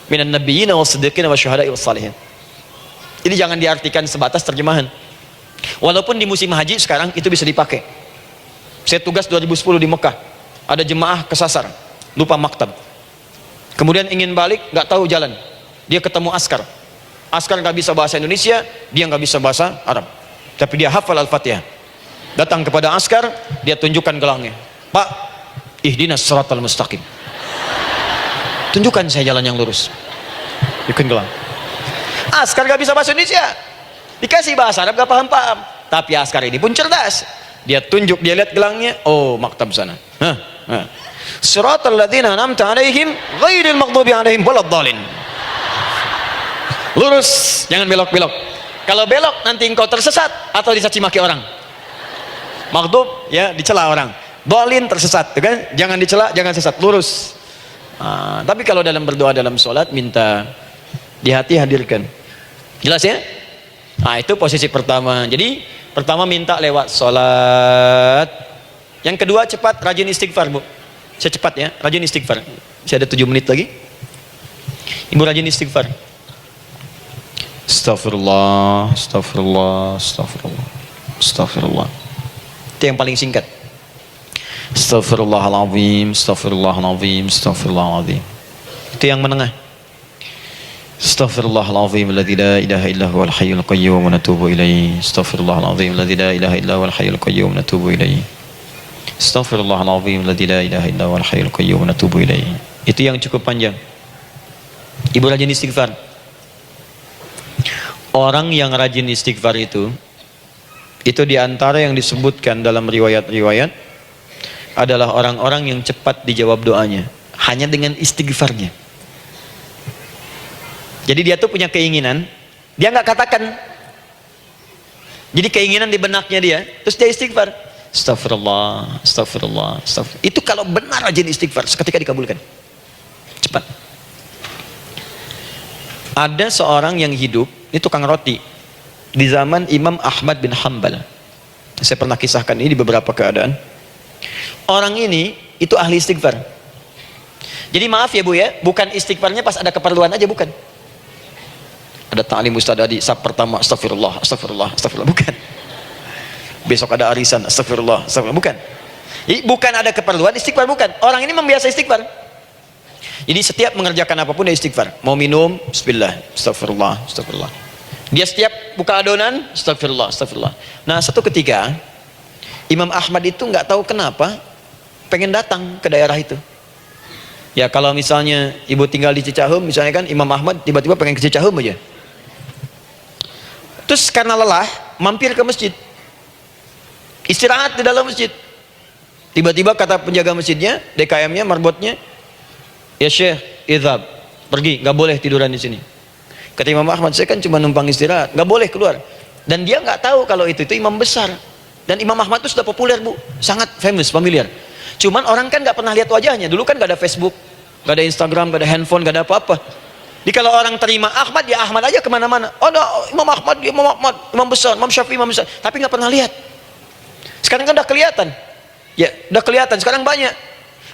Minan nabiyyina was-siddiqina wasyuhada'i was-shalihin. Ini jangan diartikan sebatas terjemahan. Walaupun di musim haji sekarang itu bisa dipakai. Saya tugas 2010 di Mekah. Ada jemaah kesasar, lupa maktab. Kemudian ingin balik, nggak tahu jalan. Dia ketemu askar. Askar nggak bisa bahasa Indonesia, dia nggak bisa bahasa Arab. Tapi dia hafal Al-Fatihah. Datang kepada askar, dia tunjukkan gelangnya. Pak, ihdinas siratal mustaqim. Tunjukkan saya jalan yang lurus. Tunjukkan gelang. Askar nggak bisa bahasa Indonesia. Dikasih bahasa Arab nggak paham-paham. Tapi askar ini pun cerdas. Dia tunjuk, dia lihat gelangnya. Oh, maktab sana. Siratal ladzina an'amta 'alaihim ghairil maghdubi 'alaihim waladdallin. Lurus, jangan belok-belok. Kalau belok nanti engkau tersesat atau dicaci maki orang. Maghdub ya dicela orang. Dhalin tersesat, kan? Jangan dicela, jangan sesat, lurus. Tapi kalau dalam berdoa dalam sholat minta di hati hadirkan. Jelas ya? Itu posisi pertama. Jadi pertama minta lewat sholat. Yang kedua cepat rajin istighfar, Bu. Saya cepat ya, rajin istighfar. Masih ada 7 menit lagi. Ibu rajin istighfar. Astagfirullah, astagfirullah, astagfirullah, astagfirullah. Itu yang paling singkat. Astagfirullahaladzim, astagfirullahaladzim, astagfirullahaladzim. Itu yang menengah. Astaghfirullahaladzim alladzi la ilaha illa huwal hayyul qayyum wa natubu ilaihi. Astaghfirullahaladzim alladzi la ilaha illa huwal hayyul qayyum wa natubu ilaihi. Astaghfirullahaladzim alladzi la ilaha illa huwal hayyul qayyum wa natubu ilaihi. Itu yang cukup panjang. Ibu rajin istighfar. Orang yang rajin istighfar itu diantara yang disebutkan dalam riwayat-riwayat adalah orang-orang yang cepat dijawab doanya hanya dengan istighfarnya. Jadi dia tuh punya keinginan, dia nggak katakan. Jadi keinginan di benaknya dia, terus dia istighfar. Astagfirullah, astagfirullah, astagfirullah. Itu kalau benar rajin istighfar, seketika dikabulkan. Cepat. Ada seorang yang hidup, ini tukang roti, di zaman Imam Ahmad bin Hanbal. Saya pernah kisahkan ini di beberapa keadaan. Orang ini itu ahli istighfar. Jadi maaf ya Bu ya, bukan istighfarnya pas ada keperluan aja, bukan. Ada ta'lim Ustaz Adi, sab pertama astagfirullah, astagfirullah, astagfirullah, bukan. Besok ada arisan, astagfirullah, astagfirullah, bukan. Jadi bukan ada keperluan istighfar, bukan. Orang ini membiasa istighfar. Jadi setiap mengerjakan apapun dia istighfar. Mau minum, bismillah, astagfirullah, astagfirullah. Dia setiap buka adonan, astagfirullah, astagfirullah. Nah, satu ketika Imam Ahmad itu nggak tahu kenapa pengen datang ke daerah itu. Ya kalau misalnya ibu tinggal di Cicahem, misalnya kan Imam Ahmad tiba-tiba pengen ke Cicahem aja. Terus karena lelah, mampir ke masjid. Istirahat di dalam masjid. Tiba-tiba kata penjaga masjidnya, DKM-nya, marbotnya, ya Syekh, idhab, pergi, nggak boleh tiduran di sini. Kata Imam Ahmad, saya kan cuma numpang istirahat, nggak boleh keluar. Dan dia nggak tahu kalau itu imam besar. Dan Imam Ahmad itu sudah populer Bu, sangat famous, familiar. Cuman orang kan nggak pernah lihat wajahnya. Dulu kan nggak ada Facebook, nggak ada Instagram, nggak ada handphone, nggak ada apa-apa. Jadi kalau orang terima Ahmad, ya Ahmad aja kemana-mana. Oh, no, Imam Ahmad, Imam Ahmad, Imam besar, Imam Syafi'i, Imam besar. Tapi nggak pernah lihat. Sekarang kan udah kelihatan. Ya, udah kelihatan. Sekarang banyak.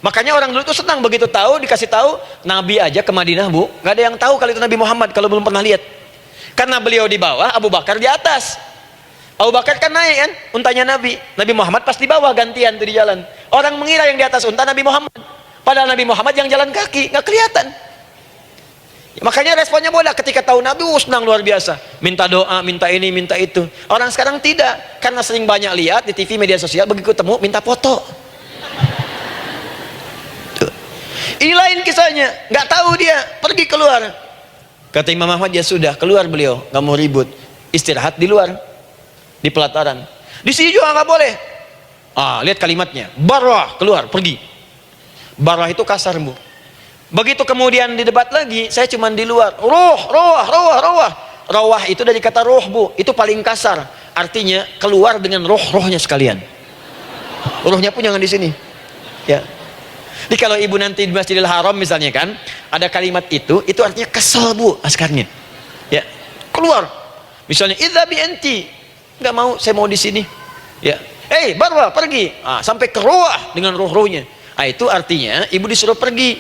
Makanya orang dulu itu senang begitu tahu, dikasih tahu Nabi aja ke Madinah Bu, nggak ada yang tahu kalau itu Nabi Muhammad kalau belum pernah lihat. Karena beliau di bawah, Abu Bakar di atas. Abu Bakar kan naik kan, untanya Nabi. Nabi Muhammad pas di bawah gantian tuh di jalan. Orang mengira yang di atas unta Nabi Muhammad. Padahal Nabi Muhammad yang jalan kaki, nggak kelihatan. Ya, makanya responnya bola ketika tahu Nabi, senang luar biasa. Minta doa, minta ini, minta itu. Orang sekarang tidak, karena sering banyak lihat di TV media sosial, begitu ketemu minta foto. Ini lain kisahnya, nggak tahu dia, pergi keluar. Kata Imam Ahmad, ya sudah, keluar beliau, nggak mau ribut, istirahat di luar, di pelataran. Di sini juga nggak boleh. Lihat kalimatnya, barah, keluar, pergi. Barah itu kasar Bu. Begitu kemudian didebat lagi, saya cuma di luar. Rawah itu dari kata roh Bu, itu paling kasar. Artinya keluar dengan rohnya sekalian. Rohnya pun jangan di sini. Ya. Jadi kalau ibu nanti di Masjidil Haram misalnya kan, ada kalimat itu artinya kesel Bu askarnya. Ya, keluar. Misalnya idzabi anti, nggak mau, saya mau di sini. Ya, barwa pergi. Sampai ke roh dengan rohnya. Itu artinya ibu disuruh pergi.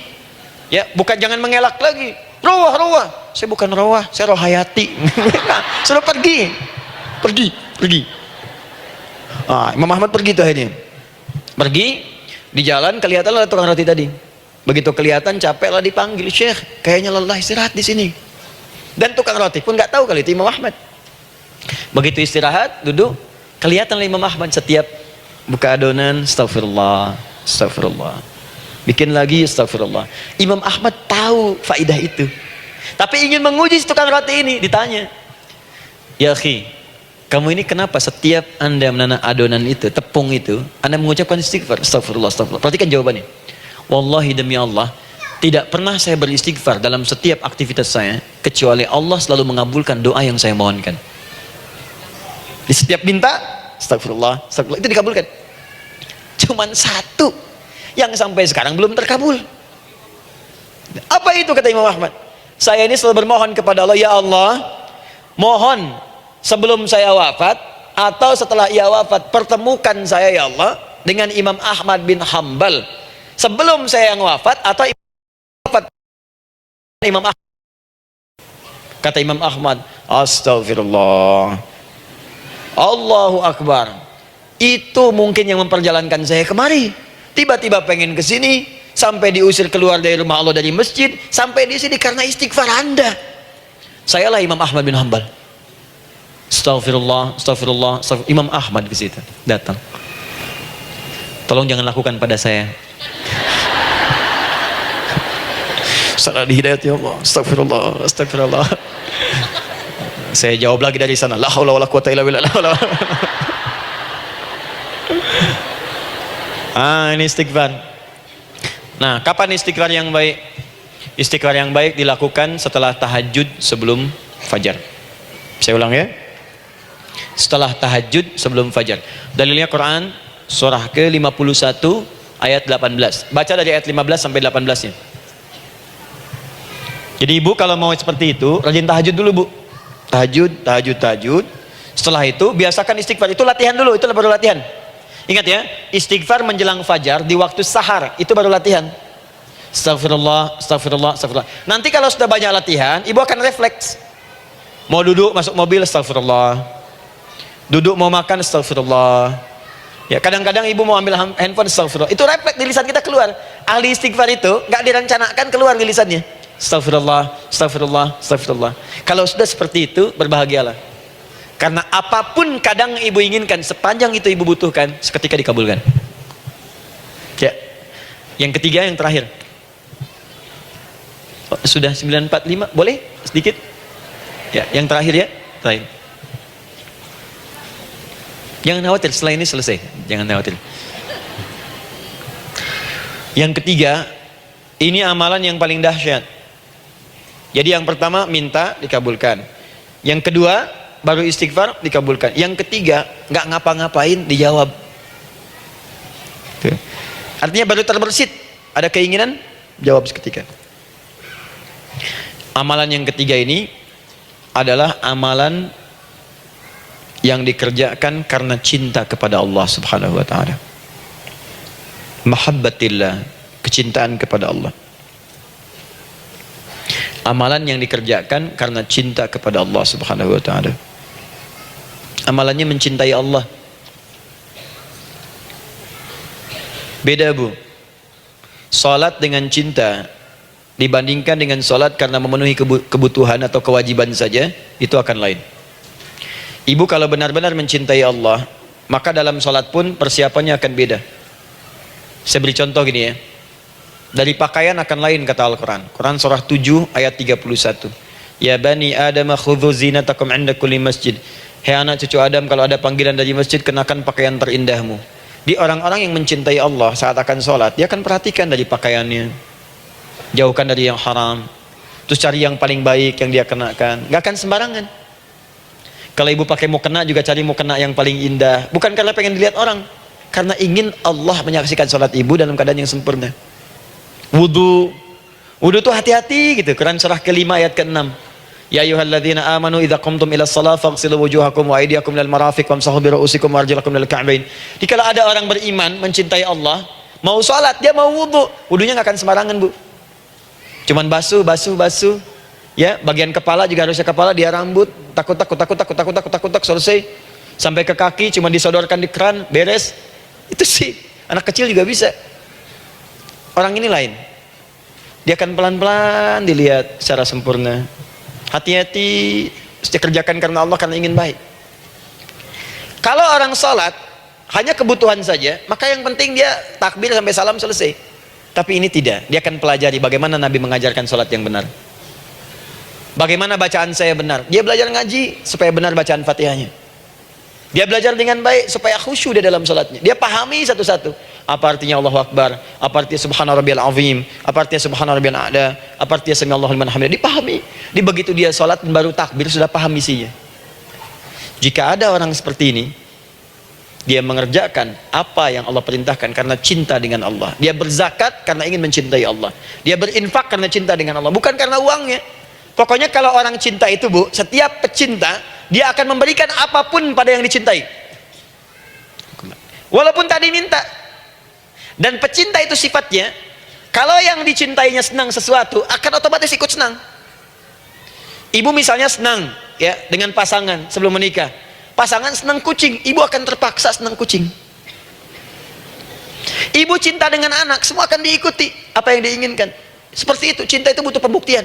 Ya, bukan jangan mengelak lagi. Roh. Saya bukan roh, saya roh hayati. Suruh pergi. Imam Ahmad pergi tuh akhirnya. Pergi. Di jalan kelihatanlah tukang roti tadi. Begitu kelihatan capek lah dipanggil, Syekh, kayaknya lelah, istirahat di sini. Dan tukang roti pun nggak tahu kalau itu Imam Ahmad. Begitu istirahat, duduk, kelihatan Imam Ahmad setiap buka adonan, astagfirullah, astagfirullah. Bikin lagi, astagfirullah. Imam Ahmad tahu faidah itu. Tapi ingin menguji si tukang roti ini, ditanya, ya akhi, kamu ini kenapa setiap Anda menanak adonan itu, tepung itu, Anda mengucapkan istighfar, astagfirullah, astagfirullah. Perhatikan jawabannya. Wallahi demi Allah, tidak pernah saya beristighfar dalam setiap aktivitas saya, kecuali Allah selalu mengabulkan doa yang saya mohonkan. Di setiap minta, astagfirullah, astagfirullah, itu dikabulkan. Cuman satu yang sampai sekarang belum terkabul. Apa itu kata Imam Ahmad? Saya ini selalu bermohon kepada Allah, ya Allah, mohon sebelum saya wafat atau setelah ia wafat, pertemukan saya ya Allah dengan Imam Ahmad bin Hambal sebelum saya yang wafat atau wafat Imam Ahmad. Kata Imam Ahmad, astagfirullah, Allahu Akbar. Itu mungkin yang memperjalankan saya kemari. Tiba-tiba pengen ke sini, sampai diusir keluar dari rumah Allah, dari masjid, sampai di sini karena istighfar Anda. Sayalah Imam Ahmad bin Hambal. Astagfirullah, astagfirullah, astagfirullah. Imam Ahmad ke situ datang. Tolong jangan lakukan pada saya. Salah di hidayat ya Allah. Astagfirullah, astagfirullah. Saya jawab lagi dari sana, la haula wala quwata illa billah. Ini istighfar. Nah, kapan istighfar yang baik? Istighfar yang baik dilakukan setelah tahajud sebelum fajar. Saya ulang ya. Setelah tahajud sebelum fajar. Dalilnya Quran surah ke-51 ayat 18. Baca dari ayat 15 sampai 18-nya. Jadi ibu kalau mau seperti itu, rajin tahajud dulu, Bu. Tahajud. Setelah itu biasakan istighfar. Itu latihan dulu, itu baru latihan. Ingat ya, istighfar menjelang fajar di waktu sahar, itu baru latihan. Astagfirullah, astagfirullah, astagfirullah. Nanti kalau sudah banyak latihan, ibu akan refleks. Mau duduk masuk mobil, astagfirullah. Duduk mau makan, astagfirullah. Ya, kadang-kadang ibu mau ambil handphone, astagfirullah. Itu refleks di lisan kita keluar. Ahli istighfar itu nggak direncanakan keluar di lisannya. Astagfirullah, astagfirullah, astagfirullah. Kalau sudah seperti itu, berbahagialah. Karena apapun kadang ibu inginkan, sepanjang itu ibu butuhkan, seketika dikabulkan. Ya. Yang ketiga, yang terakhir. Oh, sudah 9:45, boleh sedikit? Ya, yang terakhir ya, terakhir. Jangan khawatir, setelah ini selesai. Jangan khawatir. Yang ketiga, ini amalan yang paling dahsyat. Jadi yang pertama minta dikabulkan. Yang kedua baru istighfar dikabulkan. Yang ketiga nggak ngapa-ngapain dijawab. Tuh. Artinya baru terbersit, ada keinginan jawab seketika. Amalan yang ketiga ini adalah amalan yang dikerjakan karena cinta kepada Allah Subhanahu wa taala. Mahabbatillah, kecintaan kepada Allah. Amalan yang dikerjakan karena cinta kepada Allah Subhanahu wa taala. Amalannya mencintai Allah. Beda, Bu. Salat dengan cinta dibandingkan dengan salat karena memenuhi kebutuhan atau kewajiban saja, itu akan lain. Ibu kalau benar-benar mencintai Allah, maka dalam salat pun persiapannya akan beda. Saya beri contoh gini ya. Dari pakaian akan lain kata Al-Quran. Quran surah 7 ayat 31. Ya bani Adam khudhu zinatakum 'inda kulli masjid. Hei anak cucu Adam, kalau ada panggilan dari masjid, kenakan pakaian terindahmu. Di orang-orang yang mencintai Allah saat akan sholat, dia akan perhatikan dari pakaiannya. Jauhkan dari yang haram. Terus cari yang paling baik yang dia kenakan. Gak akan sembarangan. Kalau ibu pakai mukena juga cari mukena yang paling indah. Bukan karena pengen dilihat orang. Karena ingin Allah menyaksikan sholat ibu dalam keadaan yang sempurna. Wudu tuh hati-hati gitu. Quran surah ke-5 ayat ke-6. Ya ayyuhalladzina amanu idza qumtum ila shalah faghsilu wujuhakum wa aydiyakum ilal marafiq wamsahu bi ru'usikum wa arjulakum ilal ka'bain. Jika ada orang beriman mencintai Allah, mau salat dia mau wudu, wudunya enggak akan sembarangan, Bu. Cuman basuh. Ya, bagian kepala juga harusnya kepala, dia rambut, takut selesai. Sampai ke kaki cuma disodorkan di keran, beres. Itu sih anak kecil juga bisa. Orang ini lain. Dia akan pelan-pelan dilihat secara sempurna. Hati-hati, kerjakan karena Allah, karena ingin baik. Kalau orang salat hanya kebutuhan saja, maka yang penting dia takbir sampai salam selesai. Tapi ini tidak. Dia akan pelajari bagaimana Nabi mengajarkan salat yang benar. Bagaimana bacaan saya benar. Dia belajar ngaji supaya benar bacaan Fatihahnya. Dia belajar dengan baik supaya khusyuk di dalam salatnya. Dia pahami satu-satu. Apa artinya Allahu Akbar, apa artinya Subhana Rabbiyal Azim, apa artinya Subhana Rabbiyal A'la, apa artinya Sami Allahu liman hamidah. Dipahami. Di begitu dia salat baru takbir sudah paham isinya. Jika ada orang seperti ini, dia mengerjakan apa yang Allah perintahkan karena cinta dengan Allah. Dia berzakat karena ingin mencintai Allah. Dia berinfak karena cinta dengan Allah, bukan karena uangnya. Pokoknya kalau orang cinta itu, Bu, setiap pecinta dia akan memberikan apapun pada yang dicintai. Walaupun tadi minta. Dan pecinta itu sifatnya, kalau yang dicintainya senang sesuatu, akan otomatis ikut senang. Ibu misalnya senang ya dengan pasangan sebelum menikah. Pasangan senang kucing, ibu akan terpaksa senang kucing. Ibu cinta dengan anak, semua akan diikuti apa yang diinginkan. Seperti itu, cinta itu butuh pembuktian.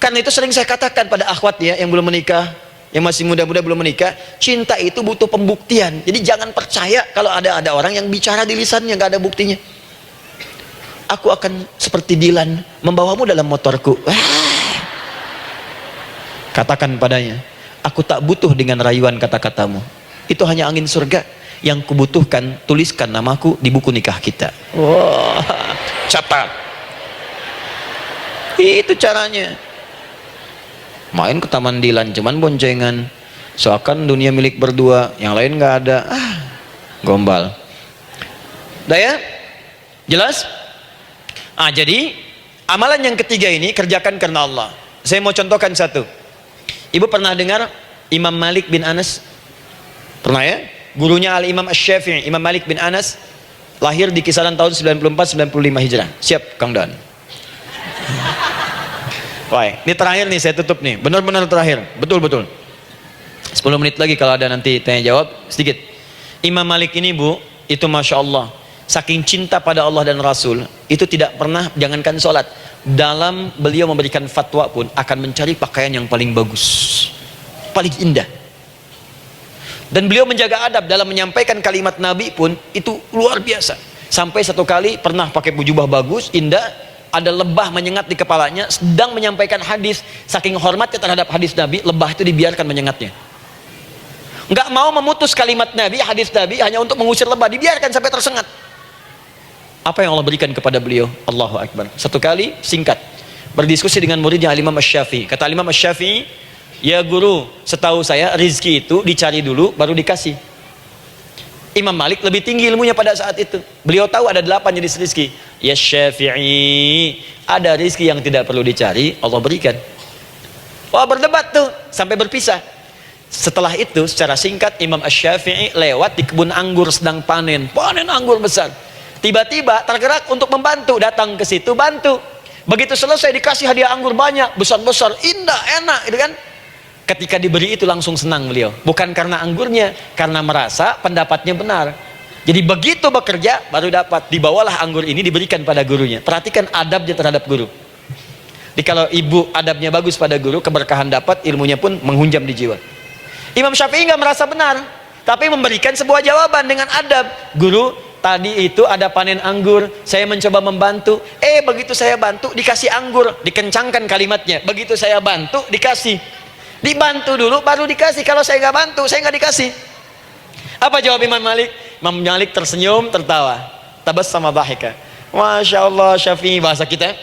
Karena itu sering saya katakan pada akhwat ya yang belum menikah, yang masih muda-muda belum menikah, cinta itu butuh pembuktian. Jadi jangan percaya kalau ada orang yang bicara di lisannya nggak ada buktinya. Aku akan seperti Dilan membawamu dalam motorku. Katakan padanya, aku tak butuh dengan rayuan kata-katamu. Itu hanya angin surga. Yang kubutuhkan, tuliskan namaku di buku nikah kita. Wah, catat. Itu caranya. Main ke Taman Dilan cuman boncengan, seakan dunia milik berdua, yang lain nggak ada. Gombal. Udah ya? Jelas? Jadi amalan yang ketiga ini kerjakan karena Allah. Saya mau contohkan satu. Ibu pernah dengar Imam Malik bin Anas? Pernah ya? Gurunya Al-Imam Asy-Syafi'i, Imam Malik bin Anas, lahir di kisaran tahun 94-95 Hijrah. Siap, Kang Dan. Baik, ini terakhir nih, saya tutup nih, benar-benar terakhir, betul-betul 10 menit lagi kalau ada nanti tanya jawab sedikit. Imam Malik ini, Bu, itu Masya Allah, saking cinta pada Allah dan Rasul, itu tidak pernah, jangankan sholat, dalam beliau memberikan fatwa pun akan mencari pakaian yang paling bagus, paling indah. Dan beliau menjaga adab dalam menyampaikan kalimat Nabi pun itu luar biasa. Sampai satu kali pernah pakai jubah bagus, indah, ada lebah menyengat di kepalanya, sedang menyampaikan hadis, saking hormatnya terhadap hadis Nabi, lebah itu dibiarkan menyengatnya. Nggak mau memutus kalimat Nabi, hadis Nabi, hanya untuk mengusir lebah, dibiarkan sampai tersengat. Apa yang Allah berikan kepada beliau? Allahu Akbar. Satu kali singkat berdiskusi dengan muridnya Imam Asy-Syafi'i. Kata Imam Asy-Syafi'i, ya guru, setahu saya rizki itu dicari dulu baru dikasih. Imam Malik lebih tinggi ilmunya pada saat itu. Beliau tahu ada 8 jenis rizki. Ya Syafi'i, ada rizki yang tidak perlu dicari, Allah berikan. Wah, berdebat tuh sampai berpisah. Setelah itu secara singkat Imam Asy-Syafi'i lewat di kebun anggur sedang panen anggur besar. Tiba-tiba tergerak untuk membantu, datang ke situ bantu. Begitu selesai dikasih hadiah anggur banyak, besar-besar, indah, enak, gitu kan? Ketika diberi itu langsung senang beliau, bukan karena anggurnya, karena merasa pendapatnya benar. Jadi begitu bekerja baru dapat. Dibawalah anggur ini diberikan pada gurunya. Perhatikan adabnya terhadap guru. Jadi kalau ibu adabnya bagus pada guru, keberkahan dapat, ilmunya pun menghunjam di jiwa. Imam Syafi'i nggak merasa benar, tapi memberikan sebuah jawaban dengan adab. Guru, tadi itu ada panen anggur, saya mencoba membantu. Begitu saya bantu dikasih anggur, dikencangkan kalimatnya. Begitu saya bantu dikasih. Dibantu dulu baru dikasih. Kalau saya nggak bantu, saya nggak dikasih. Apa jawab Imam Malik? Imam Malik tersenyum, tertawa. Tabassama dhahika. Masya Allah, Syafi'i bahasa kita.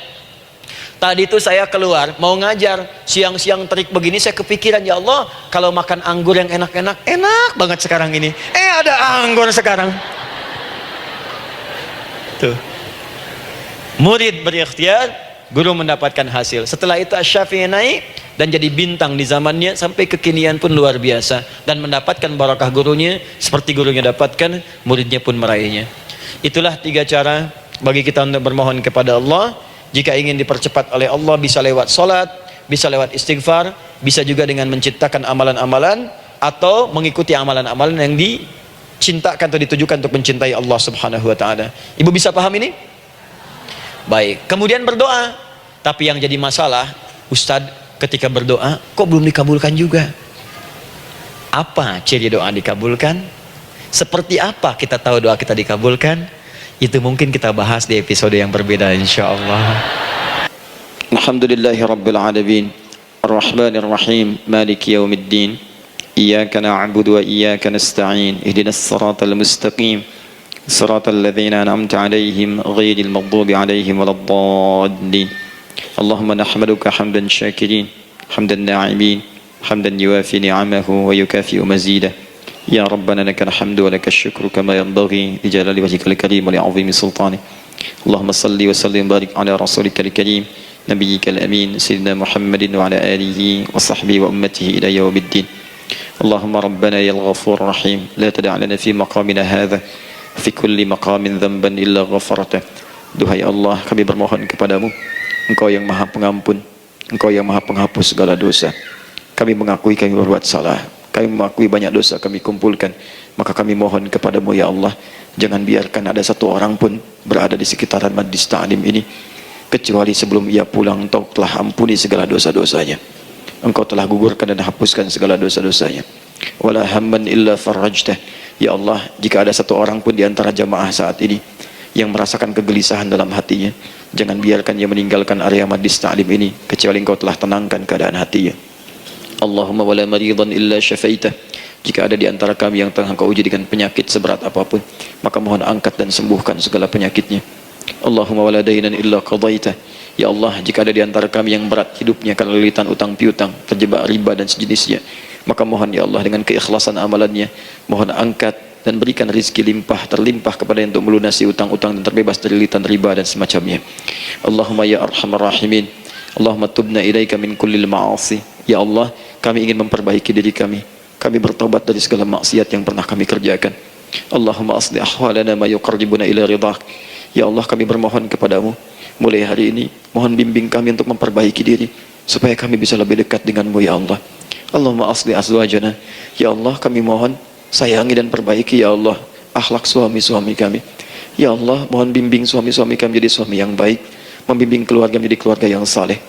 Tadi itu saya keluar mau ngajar, siang-siang terik begini saya kepikiran, ya Allah, kalau makan anggur yang enak-enak, enak banget sekarang ini. Ada anggur sekarang. Tuh. Murid berikhtiar, guru mendapatkan hasil. Setelah itu Asy-Syafi'i naik dan jadi bintang di zamannya, sampai kekinian pun luar biasa, dan mendapatkan barakah gurunya seperti gurunya dapatkan, muridnya pun meraihnya. Itulah 3 cara bagi kita untuk bermohon kepada Allah. Jika ingin dipercepat oleh Allah, bisa lewat salat, bisa lewat istighfar, bisa juga dengan menciptakan amalan-amalan atau mengikuti amalan-amalan yang dicintakan atau ditujukan untuk mencintai Allah Subhanahu wa taala. Ibu bisa paham ini? Baik, kemudian berdoa. Tapi yang jadi masalah, Ustadz, ketika berdoa kok belum dikabulkan juga? Apa ciri doa dikabulkan? Seperti apa kita tahu doa kita dikabulkan? Itu mungkin kita bahas di episode yang berbeda insyaallah. Alhamdulillahi Rabbil Alamin Ar-Rahmanir Rahim Maliki Yawmiddin Iyyaka na'budu wa iyyaka nasta'in Ihdinas siratal mustaqim Siratal ladzina an'amta 'alaihim ghairil maghdubi 'alaihim waladdallin Allahumma nahmaduka hamdan syakirin hamdan na'imin hamdan yuwafi ni'amahu wa yukafi'u mazidah Ya Rabbana lakal hamdu wa lakal syukru kama yanbaghi li jalali wajhikal karim wa li 'azimi sultanik Allahumma salli wa sallim barik ala rasulikal karim نبيك الأمين سيدنا محمد وعلى آله وصحبه وأمته إلى يوم الدين اللهم ربنا يا الغفور الرحيم لا تدع لنا في مقامنا هذا في كل مقام ذنبا إلا غفرته Duhai Allah, kami bermohon kepadamu, Engkau yang maha pengampun, Engkau yang maha penghapus segala dosa. Kami mengakui kami berbuat salah, kami mengakui banyak dosa kami kumpulkan, maka kami mohon kepadamu ya Allah, jangan biarkan ada satu orang pun berada di sekitaran majlis ta'lim ini kecuali sebelum ia pulang Engkau telah ampuni segala dosa-dosanya, Engkau telah gugurkan dan hapuskan segala dosa-dosanya. Wala hamman illa farajtah. Ya Allah, jika ada satu orang pun di antara jamaah saat ini yang merasakan kegelisahan dalam hatinya, jangan biarkan ia meninggalkan area majlis ta'lim ini kecuali Engkau telah tenangkan keadaan hatinya. Allahumma wala maridan illa syafaitah. Jika ada di antara kami yang tengah Engkau uji dengan penyakit seberat apapun, maka mohon angkat dan sembuhkan segala penyakitnya. Allahumma wala dainan illa qadaitah. Ya Allah, jika ada di antara kami yang berat hidupnya karena lilitan utang piutang, terjebak riba dan sejenisnya, maka mohon ya Allah dengan keikhlasan amalannya, mohon angkat dan berikan rizki limpah terlimpah kepada yang untuk melunasi utang-utang dan terbebas dari lilitan riba dan semacamnya. Allahumma ya arhamar rahimin, Allahumma tubna ilaika min kullil ma'asi. Ya Allah, kami ingin memperbaiki diri kami, kami bertobat dari segala maksiat yang pernah kami kerjakan. Allahumma asli ahwalana ma yuqarribuna ila ridhak. Ya Allah, kami bermohon kepadamu, mulai hari ini mohon bimbing kami untuk memperbaiki diri supaya kami bisa lebih dekat denganmu ya Allah. Allahumma asli azwajana. Ya Allah, kami mohon sayangi dan perbaiki ya Allah akhlak suami-suami kami. Ya Allah, mohon bimbing suami-suami kami jadi suami yang baik, membimbing keluarga menjadi keluarga yang saleh.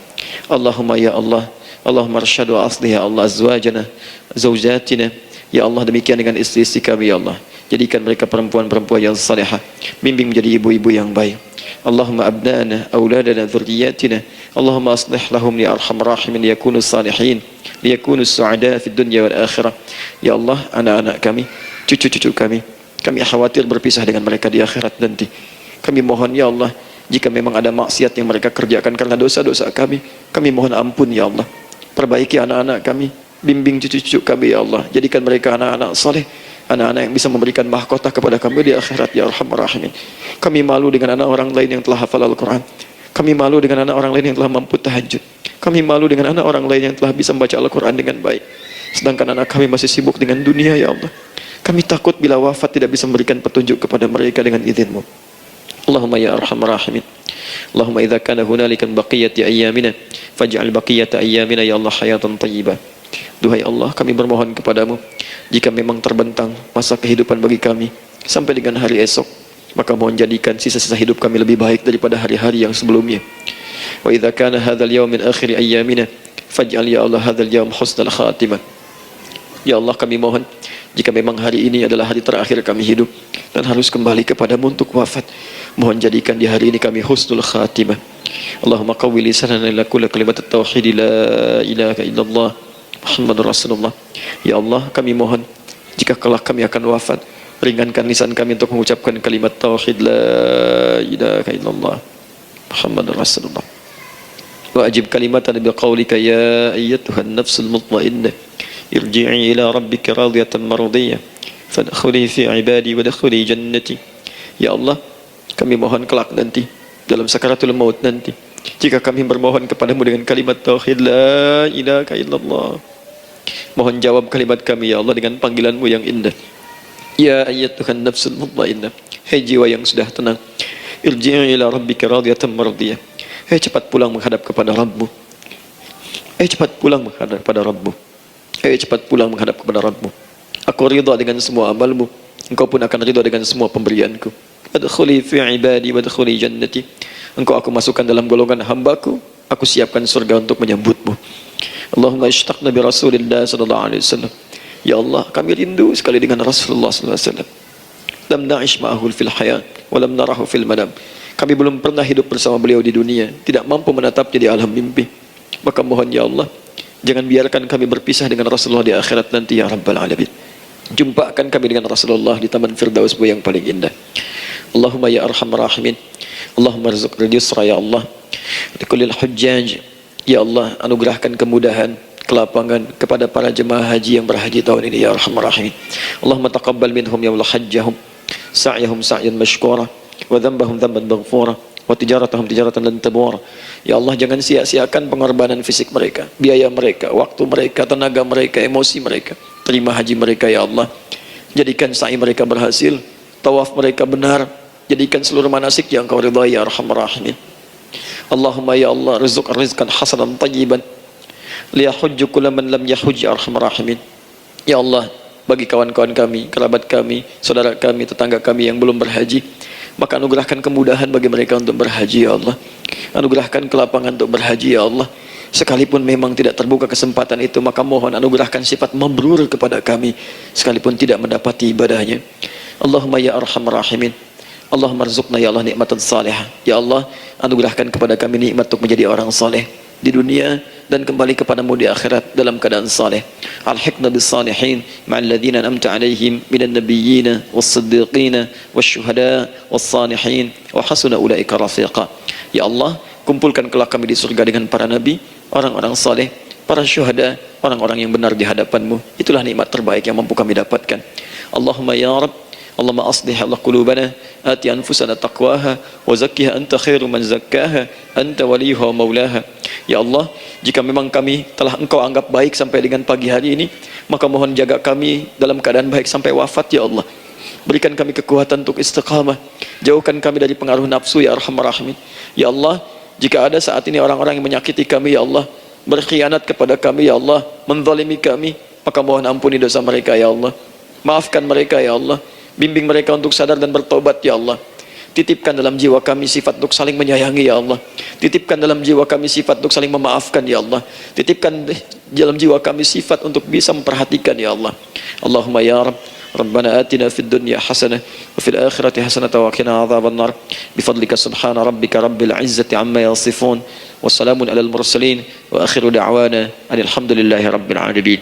Allahumma ya Allah, Allahumma arsyad wa asli ya Allah azwajana zawjatina. Ya Allah, demikian dengan istri-istri kami ya Allah, jadikan mereka perempuan-perempuan yang salihah, bimbing menjadi ibu-ibu yang baik. Allahumma abnana auladana dzurriyyatina, Allahumma aslih lahum ya arhamar rahimin liyakunu salihin liyakunu su'ada fid dunya wal akhirah. Ya Allah, anak-anak kami, cucu-cucu kami khawatir berpisah dengan mereka di akhirat nanti. Kami mohon ya Allah, jika memang ada maksiat yang mereka kerjakan karena dosa-dosa kami mohon ampun ya Allah. Perbaiki anak-anak kami, bimbing cucu-cucu kami ya Allah, jadikan mereka anak-anak saleh, anak-anak yang bisa memberikan mahkota kepada kami di akhirat ya arhamar rahimin. Kami malu dengan anak orang lain yang telah hafal Al-Quran, kami malu dengan anak orang lain yang telah mampu tahajud, kami malu dengan anak orang lain yang telah bisa membaca Al-Quran dengan baik, sedangkan anak kami masih sibuk dengan dunia ya Allah. Kami takut bila wafat tidak bisa memberikan petunjuk kepada mereka dengan izin-Mu. Allahumma ya arhamar rahimin, Allahumma idza kana hunalika baqiyati ayyamina faj'al baqiyata ayyamina ya Allah hayatan thayyibah. Duhai Allah, kami bermohon kepadamu, jika memang terbentang masa kehidupan bagi kami sampai dengan hari esok, maka mohon jadikan sisa-sisa hidup kami lebih baik daripada hari-hari yang sebelumnya. Wa idza kana hadzal yaum min akhir ayyamina faj'al ya Allah hadzal yaum husnal khatimah. Ya Allah, kami mohon, jika memang hari ini adalah hari terakhir kami hidup dan harus kembali kepadamu untuk wafat, mohon jadikan di hari ini kami husnul khatimah. Allahumma qawwi lisanana ila kulli kalimat at-tauhid la ilaha illallah Muhammadur Rasulullah. Ya Allah, kami mohon, jika kelak kami akan wafat, ringankan lisan kami untuk mengucapkan kalimat tauhid la ilaha illallah Muhammadur Rasulullah. Wa ajib kalimatan bi qaulika ya ayyatuhan nafsul mutmainnah irji'i ila rabbika radiyatan mardiyah fadkhuli fi ibadi wadkhuli jannati. Ya Allah, kami mohon kelak nanti dalam sakaratul maut nanti, jika kami bermohon kepadamu dengan kalimat tauhid la ilaha illallah, mohon jawab kalimat kami ya Allah dengan panggilanmu yang indah. Ya ayyatuhan nafsul mutmainnah, hai jiwa yang sudah tenang, irji'i ila rabbika radiyatan mardiyah, hai cepat pulang menghadap kepada Rabbmu, hai cepat pulang menghadap kepada Rabbmu, hai cepat pulang menghadap kepada Rabbmu. Aku ridha dengan semua amalmu, engkau pun akan ridha dengan semua pemberianku. Adkhuli fi ibadi wadkhuli jannati. Engkau aku masukkan dalam golongan hambaku, aku siapkan surga untuk menyambutmu. Allahumma ishtaqna bi Rasulillah sallallahu alaihi wasallam. Ya Allah, kami rindu sekali dengan Rasulullah sallallahu alaihi wasallam. Lam na'ish ma'ahu fil hayat wa lam narahu fil manam. Kami belum pernah hidup bersama beliau di dunia, tidak mampu menatapnya di alam mimpi. Maka mohon ya Allah, jangan biarkan kami berpisah dengan Rasulullah di akhirat nanti ya Rabbal Alamin. Jumpakan kami dengan Rasulullah di taman Firdaus yang paling indah. Allahumma ya arhamar rahimin, Allahumma rizqna yusra ya Allah likullil hujjaj. Ya Allah, anugerahkan kemudahan, kelapangan kepada para jemaah haji yang berhaji tahun ini ya arhamar rahimin. Allahumma taqabbal minhum ya Allah hajjahum, sa'yahum sa'yan mashkura, wa dhanbahum dhanban maghfura, wa tijaratahum tijaratan lan tabur. Ya Allah, jangan sia-siakan pengorbanan fisik mereka, biaya mereka, waktu mereka, tenaga mereka, emosi mereka. Terima haji mereka ya Allah. Jadikan sa'i mereka berhasil, tawaf mereka benar, jadikan seluruh manasik yang Engkau ridhai ya arhamar rahimin. Allahumma ya Allah, rizq rizqan hasanan tayyiban liyahujju kullu man lam yahujj ya arhamar rahimin. Ya Allah, bagi kawan-kawan kami, kerabat kami, saudara kami, tetangga kami yang belum berhaji, maka anugerahkan kemudahan bagi mereka untuk berhaji ya Allah. Anugerahkan kelapangan untuk berhaji ya Allah. Sekalipun memang tidak terbuka kesempatan itu, maka mohon anugerahkan sifat mabrur kepada kami sekalipun tidak mendapati ibadahnya. Allahumma ya arhamar rahimin, Allahumma rzuqna ya Allah nikmatan salihah. Ya Allah, anugerahkan kepada kami nikmat untuk menjadi orang saleh di dunia dan kembali kepadamu di akhirat dalam keadaan saleh. Alhiqna bis salihin ma'al ladzina an'amta 'alaihim minan nabiyyina was-siddiqina wasyuhada was-salihin wa hasuna ulaika rafiqa. Ya Allah, kumpulkan kelak kami di surga dengan para nabi, orang-orang saleh, para syuhada, orang-orang yang benar di hadapanmu. Itulah nikmat terbaik yang mampu kami dapatkan. Allahumma ya Rabb, Allahumma aslih Allah qulubana, ati anfusana taqwaha, wa zakkiha anta khairu man zakkaha, anta waliyuha wa maulaha. Ya Allah, jika memang kami telah Engkau anggap baik sampai dengan pagi hari ini, maka mohon jaga kami dalam keadaan baik sampai wafat ya Allah. Berikan kami kekuatan untuk istiqamah, jauhkan kami dari pengaruh nafsu ya arhamar rahimin. Ya Allah, jika ada saat ini orang-orang yang menyakiti kami ya Allah, berkhianat kepada kami ya Allah, menzalimi kami, maka mohon ampuni dosa mereka ya Allah. Maafkan mereka ya Allah. Bimbing mereka untuk sadar dan bertobat ya Allah. Titipkan dalam jiwa kami sifat untuk saling menyayangi ya Allah. Titipkan dalam jiwa kami sifat untuk saling memaafkan ya Allah. Titipkan dalam jiwa kami sifat untuk bisa memperhatikan ya Allah. Allahumma ya Rabb, Rabbana atina fid dunya hasanah wa fil akhirati hasanah wa qina adzaban nar. Bifadlika subhana rabbika rabbil izzati amma yasifun. Wassalamun alal mursalin wa akhiru da'wana alhamdulillahi rabbil alamin.